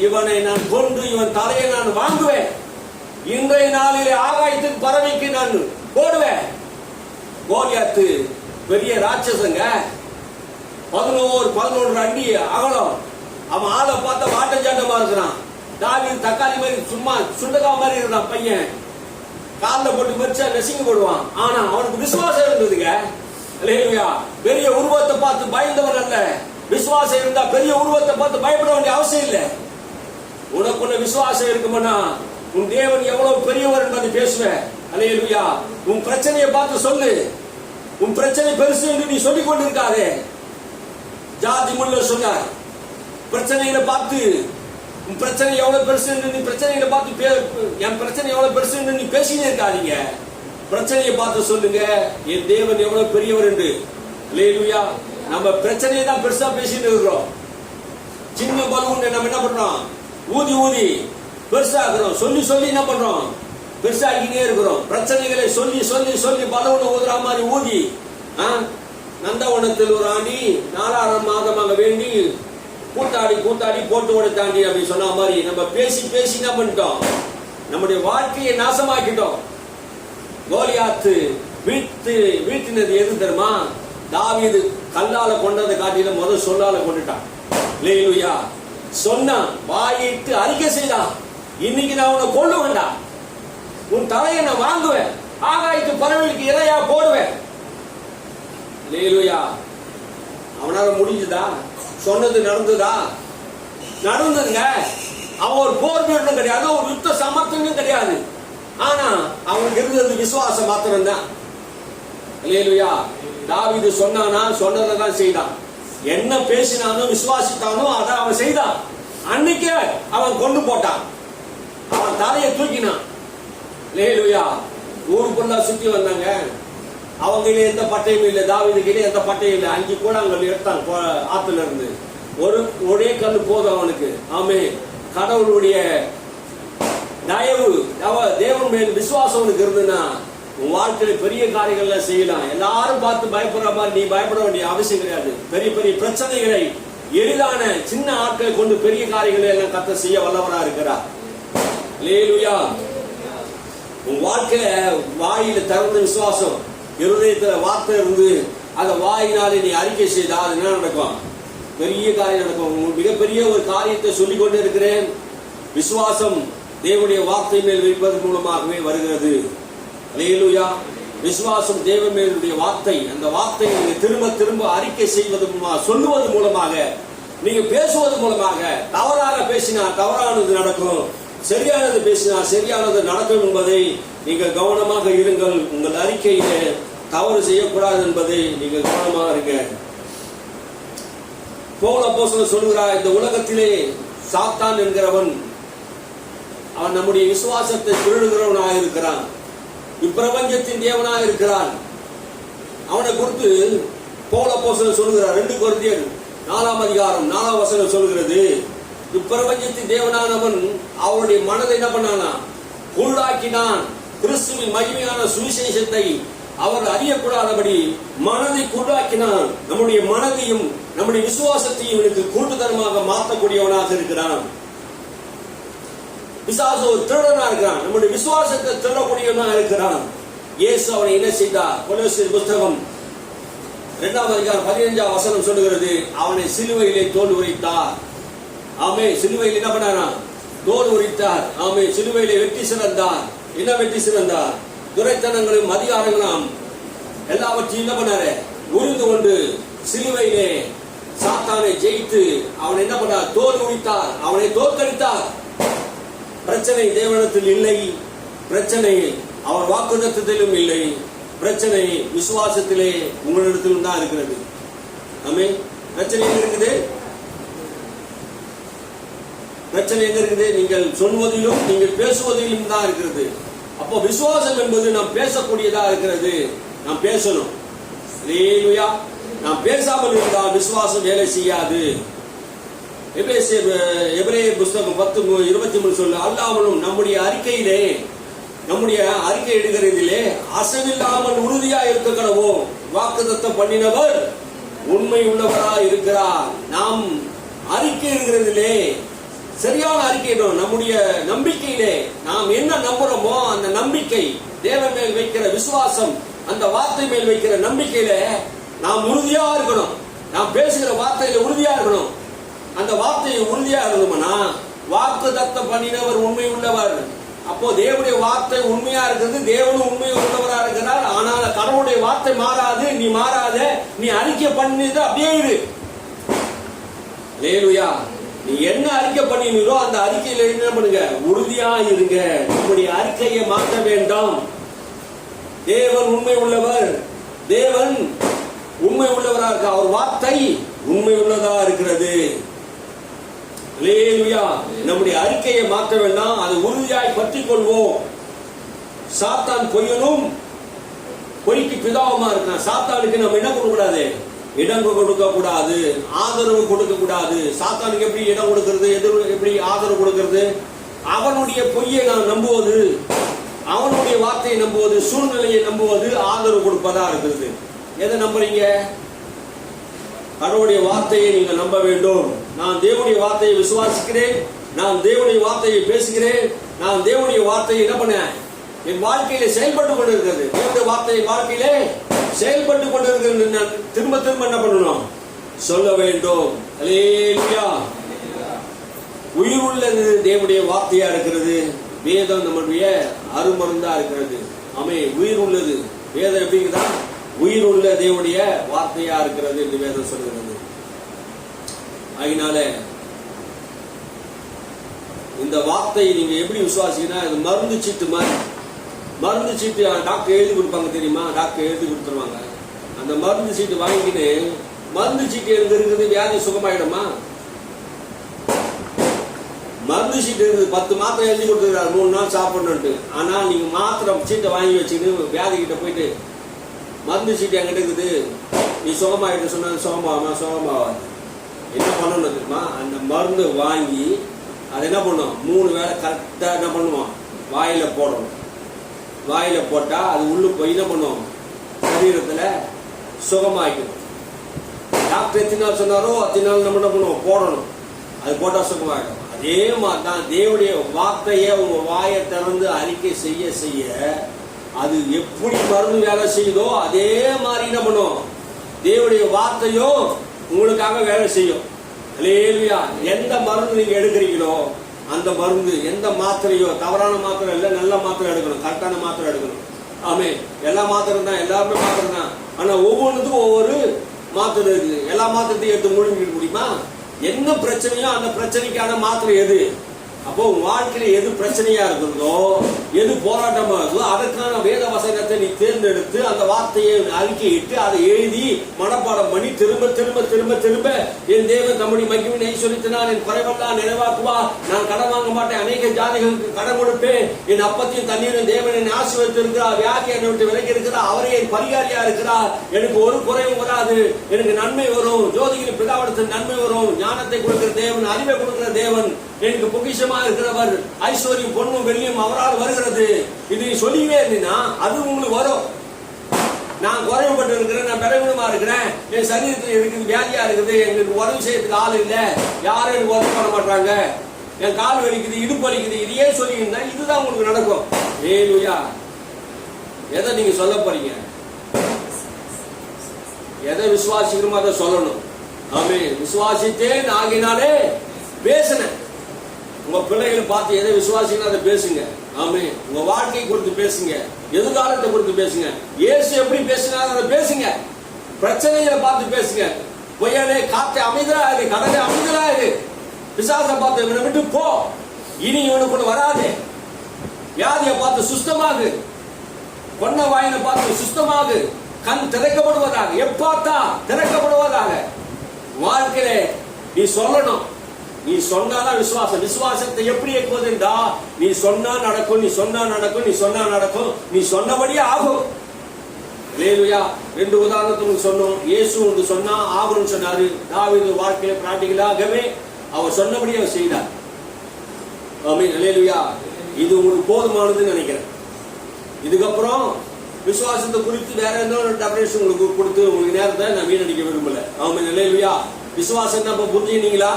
இவனை நான் கொன்று இவன் தலையை நான் வாங்குவேன். இன்றைய நாளிலே ஆகாயத்தின் பறவைக்கு நான் போடுவேன். கோலியாத்து பெரிய ராட்சசங்க. 11 அடி அகலம். அவன் ஆளை பார்த்த வாட்டஞ்சாட்டமா இருக்கிறான். தாவீது தக்காளி மாதிரி சும்மா சுண்டகா மாதிரி இருந்தான் பையன். காலில் போட்டு மறிச்சா நெசிங்க போடுவான். ஆனா அவனுக்கு விசுவாசம் இருந்ததுங்க. அல்லேலூயா. பெரிய உருவத்தை பார்த்து பயந்தவன் அல்ல. விசுவாசம் இருந்தா பெரிய உருவத்தை பார்த்து பயப்பட வேண்டிய அவசியம் இல்லை. உனக்குள்ள விசுவாசம் இருக்குமானா உன் தேவன் எவ்வளவு பெரியவர் என்பதை பேசுவேன். அல்லேலூயா. உன் பிரச்சனையை பார்த்து சொல்லு. உன் பிரச்சனை பெருசு என்று நீ சொல்லிக் கொண்டிருக்காதே. ஜார்ஜ் முல்லர் சொன்னார், பிரச்சனைகளை பார்த்து உன் பிரச்சனை எவ்வளவு பெருசு என்று நீ பிரச்சனைகளை பார்த்து என் பிரச்சனை எவ்வளவு பெருசு என்று நீ பேசினே இருக்காதீங்க. பிரச்சனையை பார்த்து சொல்லுங்க என் தேவன் எவ்வளவு பெரியவர் என்று. அல்லேலூயா. நம்ம பிரச்சனையை தான் பெருசா பேசிட்டு இருக்கிறோம். சின்ன பலூன் நம்ம என்ன பண்றோம்? ஊதி ஊதி பெருசாகிறோம். சொல்லி சொல்லி என்ன பண்றோம்? பெருசாகினே இருக்கிறோம். பிரச்சனைகளை சொல்லி சொல்லி சொல்லி பலூன் ஊதுற மாதிரி ஊதி. நந்தவனத்தில் ஒரு ஆண்டி 4 மாதமாக வேண்டி கூத்தாடி கூத்தாடி போட்டு உடைத்தாண்டி அப்படி சொன்ன மாதிரி நம்ம பேசி பேசி என்ன பண்ணிட்டோம்? நம்முடைய வாழ்க்கையை நாசமாக்கிட்டோம். கோலியாத்து வீழ்த்தினது எது தெரியுமா? தாவீது கல்லால கொண்டதை காட்டில முதல் சொல்லால கொண்டுட்டான். அல்லேலூயா. சொன்னான், வாயிட்டு அறிக்கை செய்தான், இன்னைக்கு நான் உன்னை கொல்ல வேண்டாம், உன் தலையை நான் வாங்குவேன், ஆகாயத்து பறவைகளுக்கு இரையா போடுவேன். அல்லேலூயா. அவனால முடிஞ்சுதா? சொன்னது நடந்ததா? நடந்ததுங்க. அவன் ஒரு போர் வீரனும் கிடையாது, ஒரு யுத்த சமர்த்தனும் கிடையாது. ஆனா அவனுக்கு இருந்தது விசுவாசம் மாத்திரம் தான். அல்லேலூயா. தாவீது சொன்னானா, சொன்னதை தான் செய்தான். என்ன பேசினானோ விசுவாசித்தானோ அதை அவன் செய்தான். அன்னைக்கே அவன் கொண்டு போட்டான், அவன் தலையை தூக்கினான். அல்லேலூயா. ஊருக்குள்ள சுத்தி வந்தாங்க, அவங்க எந்த பட்டையும் இல்லை, தாவீது கையில எந்த பட்டையும் இல்லை. 5 கூழாங்கல் எடுத்தான் ஆத்துல இருந்து. ஒரே கல்லு போதும் அவனுக்கு. ஆமே. கடவுளுடைய தயவு, தேவன் மேல் விசுவாசம் உனக்கு இருந்துன்னா உன் வாழ்க்கையில பெரிய காரியங்கள்ல செய்யலாம். எல்லாரும் பார்த்து பயப்படுற மாதிரி நீ பயப்பட வேண்டிய அவசியம் கிடையாது. பெரிய பெரிய பிரச்சனைகளை எளிதான சின்ன ஆட்களை கொண்டு பெரிய காரியங்களை எல்லாம் கர்த்தர் செய்ய வல்லவரா இருக்கிறார். அல்லேலூயா. உன் வாழ்க்கையில வாயில திறந்த விசுவாசம், இருதயத்துல வார்த்தை இருந்து அந்த வாயினாலே நீ அறிக்கை செய்தா அது என்ன நடக்கும்? பெரிய காரியம் நடக்கும். மிகப்பெரிய ஒரு காரியத்தை சொல்லிக் கொண்டு இருக்கிறேன். விசுவாசம் தேவனுடைய வார்த்தை மேல் வைப்பதன் மூலமாகவே வருகிறது. அல்லேலூயா. விசுவாசம் தேவன் மேலுடைய வார்த்தை. அந்த வார்த்தையை நீங்க திரும்ப திரும்ப அறிக்கை செய்வது மூலமாக, சொல்லுவது மூலமாக, நீங்க பேசுவது மூலமாக, தவறாக பேசினா தவறானது நடக்கும், சரியானது பேசினா சரியானது நடக்கும் என்பதை நீங்கள் கவனமாக இருங்கள். உங்கள் அறிக்கையிலே தவறு செய்யக்கூடாது என்பதை நீங்கள் கவனமாக இருங்க. பவுல் அப்போஸ்தலன் சொல்கிறார், இந்த உலகத்திலே சாத்தான் என்கிறவன் அவன் நம்முடைய விசுவாசத்தை திருடுகிறவனாக இருக்கிறான், இப்பிரபஞ்சத்தின் தேவனாக இருக்கிறான். அவனை குறித்து பவுல் அப்போஸ்தலன் சொல்கிறார். 2 கொரிந்தியர் 4ஆம் அதிகாரம் 4ஆம் வசனம் சொல்கிறது, இப்பிரபஞ்சத்தின் தேவனானவன் அவருடைய மனதை என்ன பண்ணானா? குருடாக்கினான். கிறிஸ்துவின் மகிமையான சுவிசேஷத்தை அவர் அறியக்கூடாதபடி மனதை குருடாக்கினான். நம்முடைய மனதையும் நம்முடைய விசுவாசத்தையும் இவனுக்கு கூட்டுத்தனமாக மாற்றக்கூடியவனாக இருக்கிறான். பிசாசு ஒரு திருடனா இருக்கிறான், நம்முடைய விசுவாசத்தை திருடக்கூடியவனாக இருக்கிறான். இயேசு அவனை என்ன செய்தார்? கொலோசியர் புத்தகம் 2ஆம் அதிகாரம் 15ஆம் வசனம் சொல்லுகிறது, அவனை சிலுவையிலே தோல் உரித்தார். ஆமே. சிலுவையில் என்ன பண்ணாரா? தோல் உரித்தார். ஆமே. சிலுவையிலே வெற்றி சிறந்தார். என்ன வெற்றி சிறந்தார்? துரைத்தனங்களும் அதிகாரங்களும் எல்லாவற்றையும் என்ன பண்ணாரு? உரிந்து கொண்டு சிலுவையிலே சாத்தானை ஜெயித்து அவனை என்ன பண்ணார்? தோல் உரித்தார். அவனை தோற்கடித்தார். பிரச்சனை தேவனிடத்தில் இல்லை, பிரச்சனை அவர் வாக்குத்தத்தத்திலும் இல்லை, பிரச்சனை விசுவாசத்திலே உங்களிடத்திலும் தான் இருக்கிறது. ஆமே. பிரச்சனை எங்க இருக்குது? பிரச்சனை எங்க இருக்குது? நீங்கள் சொல்வதிலும் நீங்கள் பேசுவதிலும் தான் இருக்கிறது. அப்போ விசுவாசம் என்பது நாம் பேசக்கூடியதா இருக்கிறது. நாம் பேசணும். அல்லேலூயா. நாம் பேசாமல் இருந்தால் விசுவாசம் வேலை செய்யாது. எபிரேயர் புத்தகம் 10:23 சொல்லு, அல்லாமலும் நம்முடைய அறிக்கையிலே, நம்முடைய அறிக்கை எடுக்கிறதிலே அசைவில்லாமல் உறுதியா இருக்க கடவோம். வாக்குத்தத்தம் பண்ணினவர் உண்மை உள்ளவரா இருக்கிறார். நாம் அறிக்கை எடுக்கிறதிலே சரியான அறிக்கை, நம்முடைய நம்பிக்கையிலே நாம் என்ன நம்புறோமோ அந்த நம்பிக்கை, தேவன் மேல் வைக்கிற விசுவாசம், அந்த வார்த்தை மேல் வைக்கிற நம்பிக்கையில நாம் உறுதியா இருக்கணும். நாம் பேசுகிற வார்த்தையில உறுதியா இருக்கணும். அந்த வார்த்தையை உறுதியா இருந்தோம்னா, வாக்குத்தத்தம் பண்ணினவர் உண்மை உள்ளவர். அப்போ தேவனுடைய வார்த்தை உண்மையா இருக்கிறது, தேவனும் உண்மை உள்ளவரா இருக்கிறார். ஆனால் கடவுளுடைய வார்த்தை மாறாது. நீ மாறாத, நீ அறிக்கை பண்ணிது அப்படியே இரு. அல்லேலூயா. நீ என்ன அறிக்கை பண்ணினீரோ அந்த அறிக்கையில என்ன பண்ணுங்க? உறுதியா இருங்க. நம்முடைய அறிக்கையை மாற்ற வேண்டாம். தேவன் உண்மை உள்ளவர், தேவன் உண்மை உள்ளவரா இருக்க, அவர் வார்த்தை உண்மை உள்ளதா இருக்கிறது. அல்லேலூயா. நம்முடைய அறிக்கையை மாற்ற வேண்டாம், அதை உறுதியாய் பற்றிக் கொள்வோம். சாத்தான் பொய்யனும் பொய்க்கு பிதாவுமா இருக்கான். சாத்தானுக்கு நம்ம என்ன கொடுக்க கூடாது? இடம் கொடுக்க கூடாது, ஆதரவு கொடுக்க கூடாது. சாத்தானுக்கு எப்படி இடம் கொடுக்கிறது, எப்படி ஆதரவு கொடுக்கிறது? அவனுடைய பொய்யை நான் நம்புவது, அவனுடைய வார்த்தையை நம்புவது, சூழ்நிலையை நம்புவது ஆதரவு கொடுப்பதா இருக்கிறது. எதை நம்புறீங்க? கடவுளுடைய வார்த்தையை நீங்கள் நம்ப வேண்டும். நான் தேவனுடைய வார்த்தையை விசுவாசிக்கிறேன், நான் தேவனுடைய வார்த்தையை பேசுகிறேன், நான் தேவனுடைய வார்த்தையை என்ன பண்ண என் வாழ்க்கையில செயல்பட்டு கொண்டிருக்கிறது. தேவனுடைய வார்த்தை வாழ்க்கையிலே செயல்பட்டு கொண்டிருக்கிறது. திரும்ப திரும்ப என்ன பண்ணணும்? சொல்ல வேண்டும். அல்லேலூயா. உயிர் உள்ளது தேவனுடைய வார்த்தையா இருக்கிறது. வேதம் நம்முடைய அருமருந்தா இருக்கிறது. ஆமென். உயிர் உள்ளது வேதம் எப்படிங்கிறா? உயிர் உள்ள தேவனுடைய வார்த்தையா இருக்கிறது என்று வேதம் சொல்கிறது. அதனால இந்த வார்த்தையை நீங்க எப்படி விசுவாசிங்கன்னா, இது மருந்து சீட்டு மாதிரி. மருந்து சீட்டு டாக்டர் எழுதி கொடுப்பாங்க தெரியுமா? டாக்டர் எழுதி கொடுத்துருவாங்க. அந்த மருந்து சீட்டு வாங்கிக்கிட்டு மருந்து சீட்டு எங்க இருக்குது, வியாதி சுகமாயிடுமா? மருந்து சீட்டு இருக்குது, 10 மாத்திரை எழுதி கொடுத்துருக்காரு 3 நாள் சாப்பிடணுன்ட்டு. ஆனா நீங்க மாத்திரை சீட்டை வாங்கி வச்சுக்கிட்டு வியாதி கிட்ட போயிட்டு மருந்து சீட்டு என்கிட்ட இருக்குது, நீ சுகமாயிட்டு சொன்ன சுகமாவாது. என்ன பண்ணணும் தெரியுமா? அந்த மருந்து வாங்கி அதை என்ன பண்ணும், 3 வேளை கரெக்டா என்ன பண்ணுவோம், வாயில போடணும். வாயில போட்டா அது உள்ள போய் என்ன பண்ணும், சரீரத்துல சுகமாயிடும். டாக்டர் எத்தனை நாள் சொன்னாரோ அத்தனை நாள் நம்ம என்ன பண்ணுவோம், போடணும். அது போட்டா சுகமாயிடும். அதே மாதிரி தான் தேவனுடைய வார்த்தையை உங்க வாயை திறந்து அறிக்கை செய்ய செய்ய அது எப்படி மருந்து வேலை செய்யுதோ அதே மாதிரி என்ன பண்ணும், தேவனுடைய வார்த்தையோ உங்களுக்காக வேலை செய்யும். அல்லேலூயா. எந்த மருந்து நீங்க எடுக்கிறீங்களோ அந்த மருந்து, எந்த மாத்திரையோ, தவறான மாத்திரை இல்லை, நல்ல மாத்திரை எடுக்கணும், கரெக்டான மாத்திரை எடுக்கணும். ஆமென். எல்லா மாத்திரை தான், எல்லாருமே மாத்திரை தான். ஆனா ஒவ்வொன்றுத்துக்கும் ஒவ்வொரு மாத்திரை இருக்குது. எல்லா மாத்திரத்தையும் எடுத்து முழுங்கிட முடியுமா? என்ன பிரச்சனையோ அந்த பிரச்சனைக்கான மாத்திரை எது? அப்போ உன் வாழ்க்கையில எது பிரச்சனையா இருக்கிறதோ, எது போராட்டமா இருக்குதோ அதற்கான வேத வசனத்தை நீ தேர்ந்தெடுத்து அந்த வார்த்தையை அறிக்கையிட்டு அதை எழுதி மனப்பாடம் பண்ணி திரும்ப திரும்ப திரும்ப திரும்ப என் தேவன் தம்முடைய மகிமையை ஐஸ்வரியத்தினால் என் குறைவெல்லாம் நிறைவாக்குவா, நான் கடன் வாங்க மாட்டேன், அநேக ஜாதிகளுக்கு கடன் கொடுப்பேன், என் அப்பத்தையும் தண்ணீரும் தேவன் என்னை ஆசீர்வதித்து இருக்கிறார், வியாதி என்னை விட்டு விலகி இருக்கிறார், அவரே என் பரிகாரியா இருக்கிறார், எனக்கு ஒரு குறைவும் வராது, எனக்கு நன்மை வரும், ஜோதிகிரி பிதாவிடத்தில் நன்மை வரும், ஞானத்தை கொடுக்கிற தேவன், அறிவை கொடுக்கிற தேவன், எனக்கு பொக்கிஷமா இருக்கிறவர், ஐஸ்வர்யம் பொண்ணும் வெள்ளியும் அவரால் வருகிறது. இது சொல்லிவே இருந்தீங்கன்னா அது உங்களுக்கு வரும். நான் குறைவுபட்டு இருக்கிறேன், நான் பலவீனமா இருக்கிறேன், என் சரீரத்தில் இருக்குது வியாதியா இருக்குது, எங்களுக்கு உதவி செய்யறதுக்கு ஆள் இல்லை, யாரும் எனக்கு உதவி பண்ண மாட்டாங்க, என் கால் வலிக்குது, இடுப்பு வலிக்குது, இதையே சொல்லிங்கன்னா இதுதான் உங்களுக்கு நடக்கும். ஏலுயா. எதை நீங்க சொல்ல போறீங்க? எதை விசுவாசிக்கிறோமோ அதை சொல்லணும். ஆமென். விசுவாசித்தேன் ஆகினாலே பேசினேன். உங்க பிள்ளைகளை பார்த்து எதை விசுவாசிக்கணும் அதை பேசுங்க. ஆமென். உங்க வாழ்க்கையை குறித்து பேசுங்க, எதிர்காலத்தை குறித்து பேசுங்க. இயேசு எப்படி பேசினார் அதை பேசுங்க. பிரச்சனைகளை பார்த்து பேசுங்க. பொய்யாலே காற்றை அமைதலா இரு, கடலை அமைதலா இரு. பிசாசை பார்த்து இவனை விட்டு போ, இனி இவனுக்கு கூட வராது. வியாதியை பார்த்து சுஸ்தமாகு, கொன்ன வாயினை பார்த்து சுஸ்தமாகு, கண் திறக்கப்படுவதாக, எப்பாத்தா திறக்கப்படுவதாக. வாழ்க்கையில நீ சொல்லணும். நீ சொன்னாதான் விசுவாசம். விசுவாசத்தை எப்படி இருக்குவதுண்டா, நீ சொன்னா நடக்கும், நீ சொன்னா நடக்கும், நீ சொன்னா நடக்கும், நீ சொன்னபடியே ஆகும். அல்லேலூயா. 2 உதாரணத்துக்கு சொன்னோம். இயேசு ஒன்று சொன்னா ஆகும்னு சொன்னாரு. தாவீது வாழ்க்கையில பிராக்டிகலாகவே அவர் சொன்னபடியே அவர் செய்தார். ஆமென். அல்லேலூயா. இது உங்களுக்கு போதுமானதுன்னு நினைக்கிறேன். இதுக்கப்புறம் விசுவாசத்தை குறித்து வேற எந்த ஒரு டெபரேஷன் உங்களுக்கு கொடுத்து உங்களுக்கு நேரத்தை நான் வீணடிக்க விரும்பல. ஆமென். அல்லேலூயா. விசுவாசம் என்ன புரிஞ்சுனீங்களா?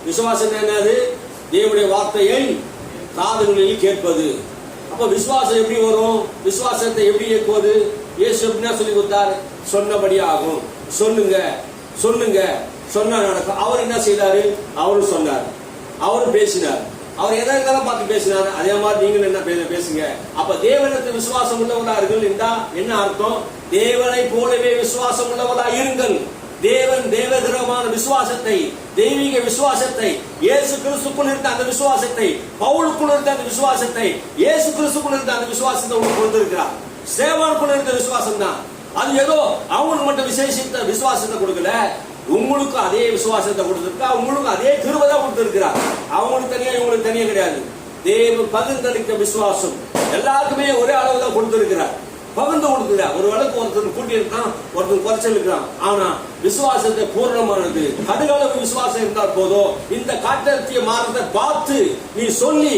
விசுவாசம் என்னது? தேவனுடைய வார்த்தையை காதுகளில் கேட்பது. அப்ப விசுவாசம் எப்படி வரும்? விசுவாசத்தை எப்படி இயக்குவது? இயேசு எப்படின்னா சொல்லி கொடுத்தார், சொன்னபடி ஆகும். சொல்லுங்க சொல்லுங்க, சொன்னா நடக்கும். அவர் என்ன செய்தாரு? அவரும் சொன்னார், அவரும் பேசினார். அவர் எதற்கெல்லாம் பார்த்து பேசினார், அதே மாதிரி நீங்களும் என்ன பேசுங்க. அப்ப தேவனுக்கு விசுவாசம் உள்ளவர்களார்கள் என்றா என்ன அர்த்தம்? தேவனை போலவே விசுவாசம் உள்ளவர்களா இருங்கள். தேவன் தேவகிரகமான விசுவாசத்தை, தெய்வீக விசுவாசத்தை, இயேசு கிறிஸ்துக்குள் இருந்த அந்த விசுவாசத்தை, பவுலுக்குள் இருந்த அந்த விசுவாசத்தை, இயேசு கிறிஸ்துக்குள் இருந்த அந்த விசுவாசத்தை உங்களுக்கு கொடுத்திருக்கிறார். சேவானுக்குள் இருந்த விசுவாசம் தான். அது ஏதோ அவங்களுக்கு மட்டும் விசேஷித்த விசுவாசத்தை கொடுக்கல, உங்களுக்கு அதே விசுவாசத்தை கொடுத்திருக்கா, உங்களுக்கு அதே கிருபை தான் கொடுத்திருக்கிறார். அவங்களுக்கு தனியா இவங்களுக்கு தனியா கிடையாது. தேவ பகிர்ந்தளித்த விசுவாசம் எல்லாருக்குமே ஒரே அளவு தான் கொடுத்திருக்கிறார். பகிர்ந்து கொடுக்கிறார். ஒரு வழக்கு ஒருத்தர் கூட்டி இருக்கான், ஒருத்தர் குறைச்சல் இருக்கிறான். ஆனா விசுவாசத்தை பூர்ணமானது, கடுகளவு விசுவாசம் இருந்தால் போதும். இந்த காற்றத்திய மாறத்தை பார்த்து நீ சொல்லி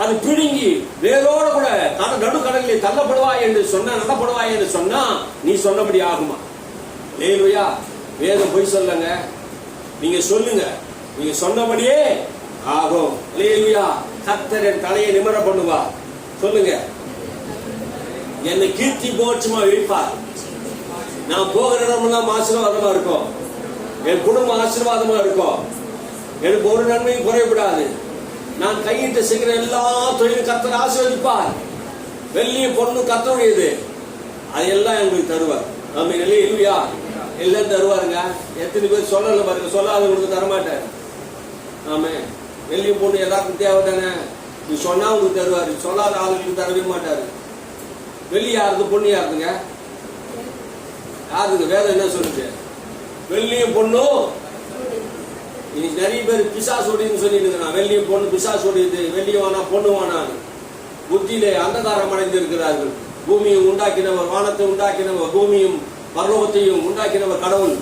அது பிடுங்கி வேரோட கூட நடுக்கடலில் தள்ளப்படுவாய் என்று சொன்ன, நடப்படுவாய் என்று சொன்னா நீ சொன்னபடி ஆகுமா? அல்லேலூயா. வேதம் பொய் சொல்லுங்க, நீங்க சொல்லுங்க, நீங்க சொன்னபடியே ஆகும். அல்லேலூயா. கர்த்தர் என் தலையை நிமிர பண்ணுவா. சொல்லுங்க, என்னை கீர்த்தி போச்சுமா வைப்பார். நான் போகிற இடமெல்லாம் ஆசீர்வாதமா இருக்கும், என் குடும்பம் ஆசீர்வாதமா இருக்கும். எனக்கு ஒரு நன்மையும் குறைபடாது. நான் கையிட்டு செய்கிற எல்லா தொழிலும் கர்த்தர் ஆசீர்வதிப்பார். வெள்ளியும் பொண்ணும் கர்த்தருடையது, அதையெல்லாம் எங்களுக்கு தருவார். ஆமென், அல்லேலூயா. எல்லாம் தருவாருங்க. எத்தனை பேர் சொல்லல பாருங்க, சொல்லாதவங்களுக்கு தரமாட்டார். ஆமென். வெள்ளியும் பொண்ணு எல்லாருக்கும் தேவை தானே. நீ சொன்னா உங்களுக்கு தருவாரு, சொல்லாத ஆளுங்களுக்கு தரவே மாட்டாரு. வெள்ளி யாருக்கு, பொண்ணு யாருக்குங்க? யாருக்கு? வேதம் என்ன சொல்லுது? வெள்ளியும் பொண்ணும். இன்னைக்கு நிறைய பேர் பிசாசுடையன்னு சொல்லிட்டு இருக்கிறான். வெள்ளியும் பொண்ணு பிசாசுடையது, வெள்ளியும் வானா பொண்ணு வானான்னு புத்தியிலே அந்தகாரம் அடைந்து இருக்கிறார்கள். பூமியை உண்டாக்கினவர், வானத்தை உண்டாக்கினவர், பூமியும் பரலோகத்தையும் உண்டாக்கினவர் கடவுள்.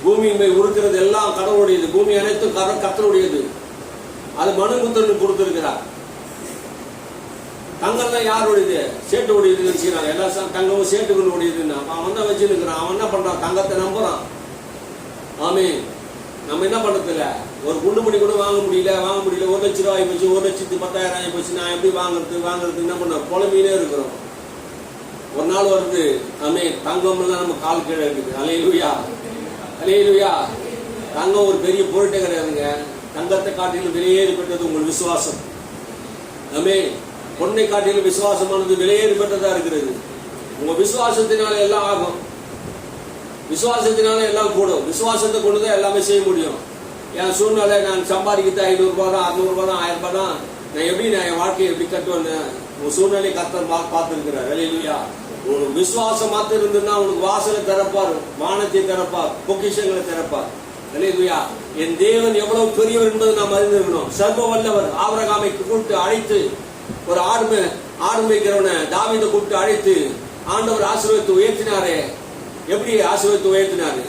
பூமியின் மேல் இருக்கிறது எல்லாம் கடவுளுடையது. பூமி அனைத்தும் கர்த்தருடையது. அது மனுபுத்திரனுக்கு கொடுத்திருக்கிறார். தங்கம்லாம் யாருடையது? சேட்டுடையது வச்சுக்கிறாங்க. எல்லா தங்கமும் சேட்டுகளுடையதுன்னு அவன் தான் வச்சுருக்கிறான். அவன் என்ன பண்றான்? தங்கத்தை நம்புறான். ஆமே, நம்ம என்ன பண்றதில்ல, ஒரு குண்டுமணி கூட வாங்க முடியல. 1 லட்ச ரூபாய் போச்சு, 1,10,000 ஆகி போச்சு. நான் எப்படி வாங்குறது என்ன பண்ண புலம்பினே இருக்கிறோம். ஒரு நாள் வருது, ஆமே, தங்கம் எல்லாம் நம்ம கால் கீழே இருக்குது. அல்லேலூயா, அல்லேலூயா. தங்கம் ஒரு பெரிய பொருட்டே கிடையாதுங்க. தங்கத்தை காட்டிலும் விலையேறி பெற்றது உங்கள் விசுவாசம். ஆமே, பொண்ணை காட்டிலும் விசுவாசமானது விலையேறி பெற்றதா இருக்கிறது. உங்க விசுவாசத்தினால எல்லாம் ஆகும். விசுவாசத்தினால எல்லாம் கூடும். விசுவாசத்தை கொண்டுதான் எல்லாமே செய்ய முடியும். என் சூழ்நிலை, நான் சம்பாதிக்கிறது 500 ரூபாய் தான், 600 ரூபாய் தான், 1000 ரூபாய் தான். நான் எப்படி என் வாழ்க்கையை எப்படி கட்டுவேன்னு உன் சூழ்நிலை கர்த்தர் பார்த்திருக்கிறார். அல்லேலூயா. உனக்கு விசுவாசம் மாத்திரம் இருந்ததுன்னா உனக்கு வாசலை திறப்பார், வானத்தை திறப்பார், பொக்கிஷங்களை திறப்பார். அல்லேலூயா. என் தேவன் எவ்வளவு பெரியவர் என்பதை நாம் அறிந்திருக்கணும். சர்வ வல்லவர். ஆபிரகாமை கூப்பிட்டு அழைத்து, ஒரு ஆடு மேய்க்கிறவனை தாவீதை கூப்பிட்டு அழைத்து ஆண்டவர் ஆசீர்வதித்து உயர்த்தினாரே. எப்படி ஆசீர்வதித்து உயர்த்தினாரு?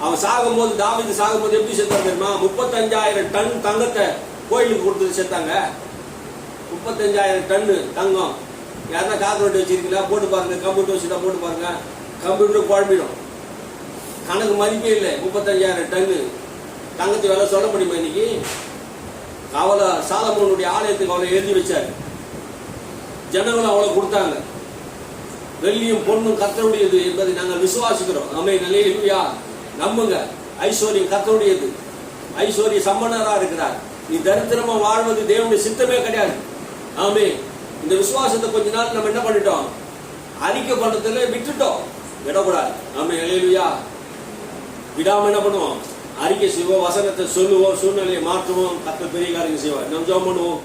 அவன் சாகும்போது, தாவீது சாகும்போது எப்படி செத்தாங்க தெரியுமா? 35,000 டன் தங்கத்தை கோயிலுக்கு கொடுத்து செத்தாங்க. 35,000 டன் தங்கம். யாருன்னா கால்குலேட்டர் வச்சிருக்கீங்களா? போட்டு பாருங்க. கம்ப்யூட்டர் வச்சுட்டா போட்டு பாருங்க. கம்ப்யூட்டர் குழம்பிடும். கணக்கு மதிப்பே இல்லை. 35,000 டன்னு தங்கத்தை வேலை சொல்ல முடியுமா இன்னைக்கு? அவளை சாலமோனுடைய ஆலயத்துக்கு அவளை எழுதி வச்சாரு. ஜனங்களும் அவளை கொடுத்தாங்க. வெள்ளியும் பொண்ணும் கர்த்தருடையது என்பதை நாங்கள் விசுவாசிக்கிறோம். ஆமென், அல்லேலூயா. நம்புங்க. ஐஸ்வர்யம் கர்த்தருடையது. ஐஸ்வர்ய சம்பன்னரா இருக்கிறார். நீ தரித்திரமா வாழ்வது தேவனுடைய சித்தமே கிடையாது. ஆமென். இந்த விசுவாசத்தை கொஞ்ச நாள் நம்ம என்ன பண்ணிட்டோம்? அறிக்கை பண்றதுல விட்டுட்டோம். விடக்கூடாது. ஆமென், அல்லேலூயா. விடாம என்ன பண்ணுவோம்? அறிக்கை செய்வோம், வசனத்தை சொல்லுவோம், சூழ்நிலையை மாற்றுவோம். கர்த்தர் பெரிய காரியங்கள் செய்வார். நம்ம ஜெபம் பண்ணுவோம்.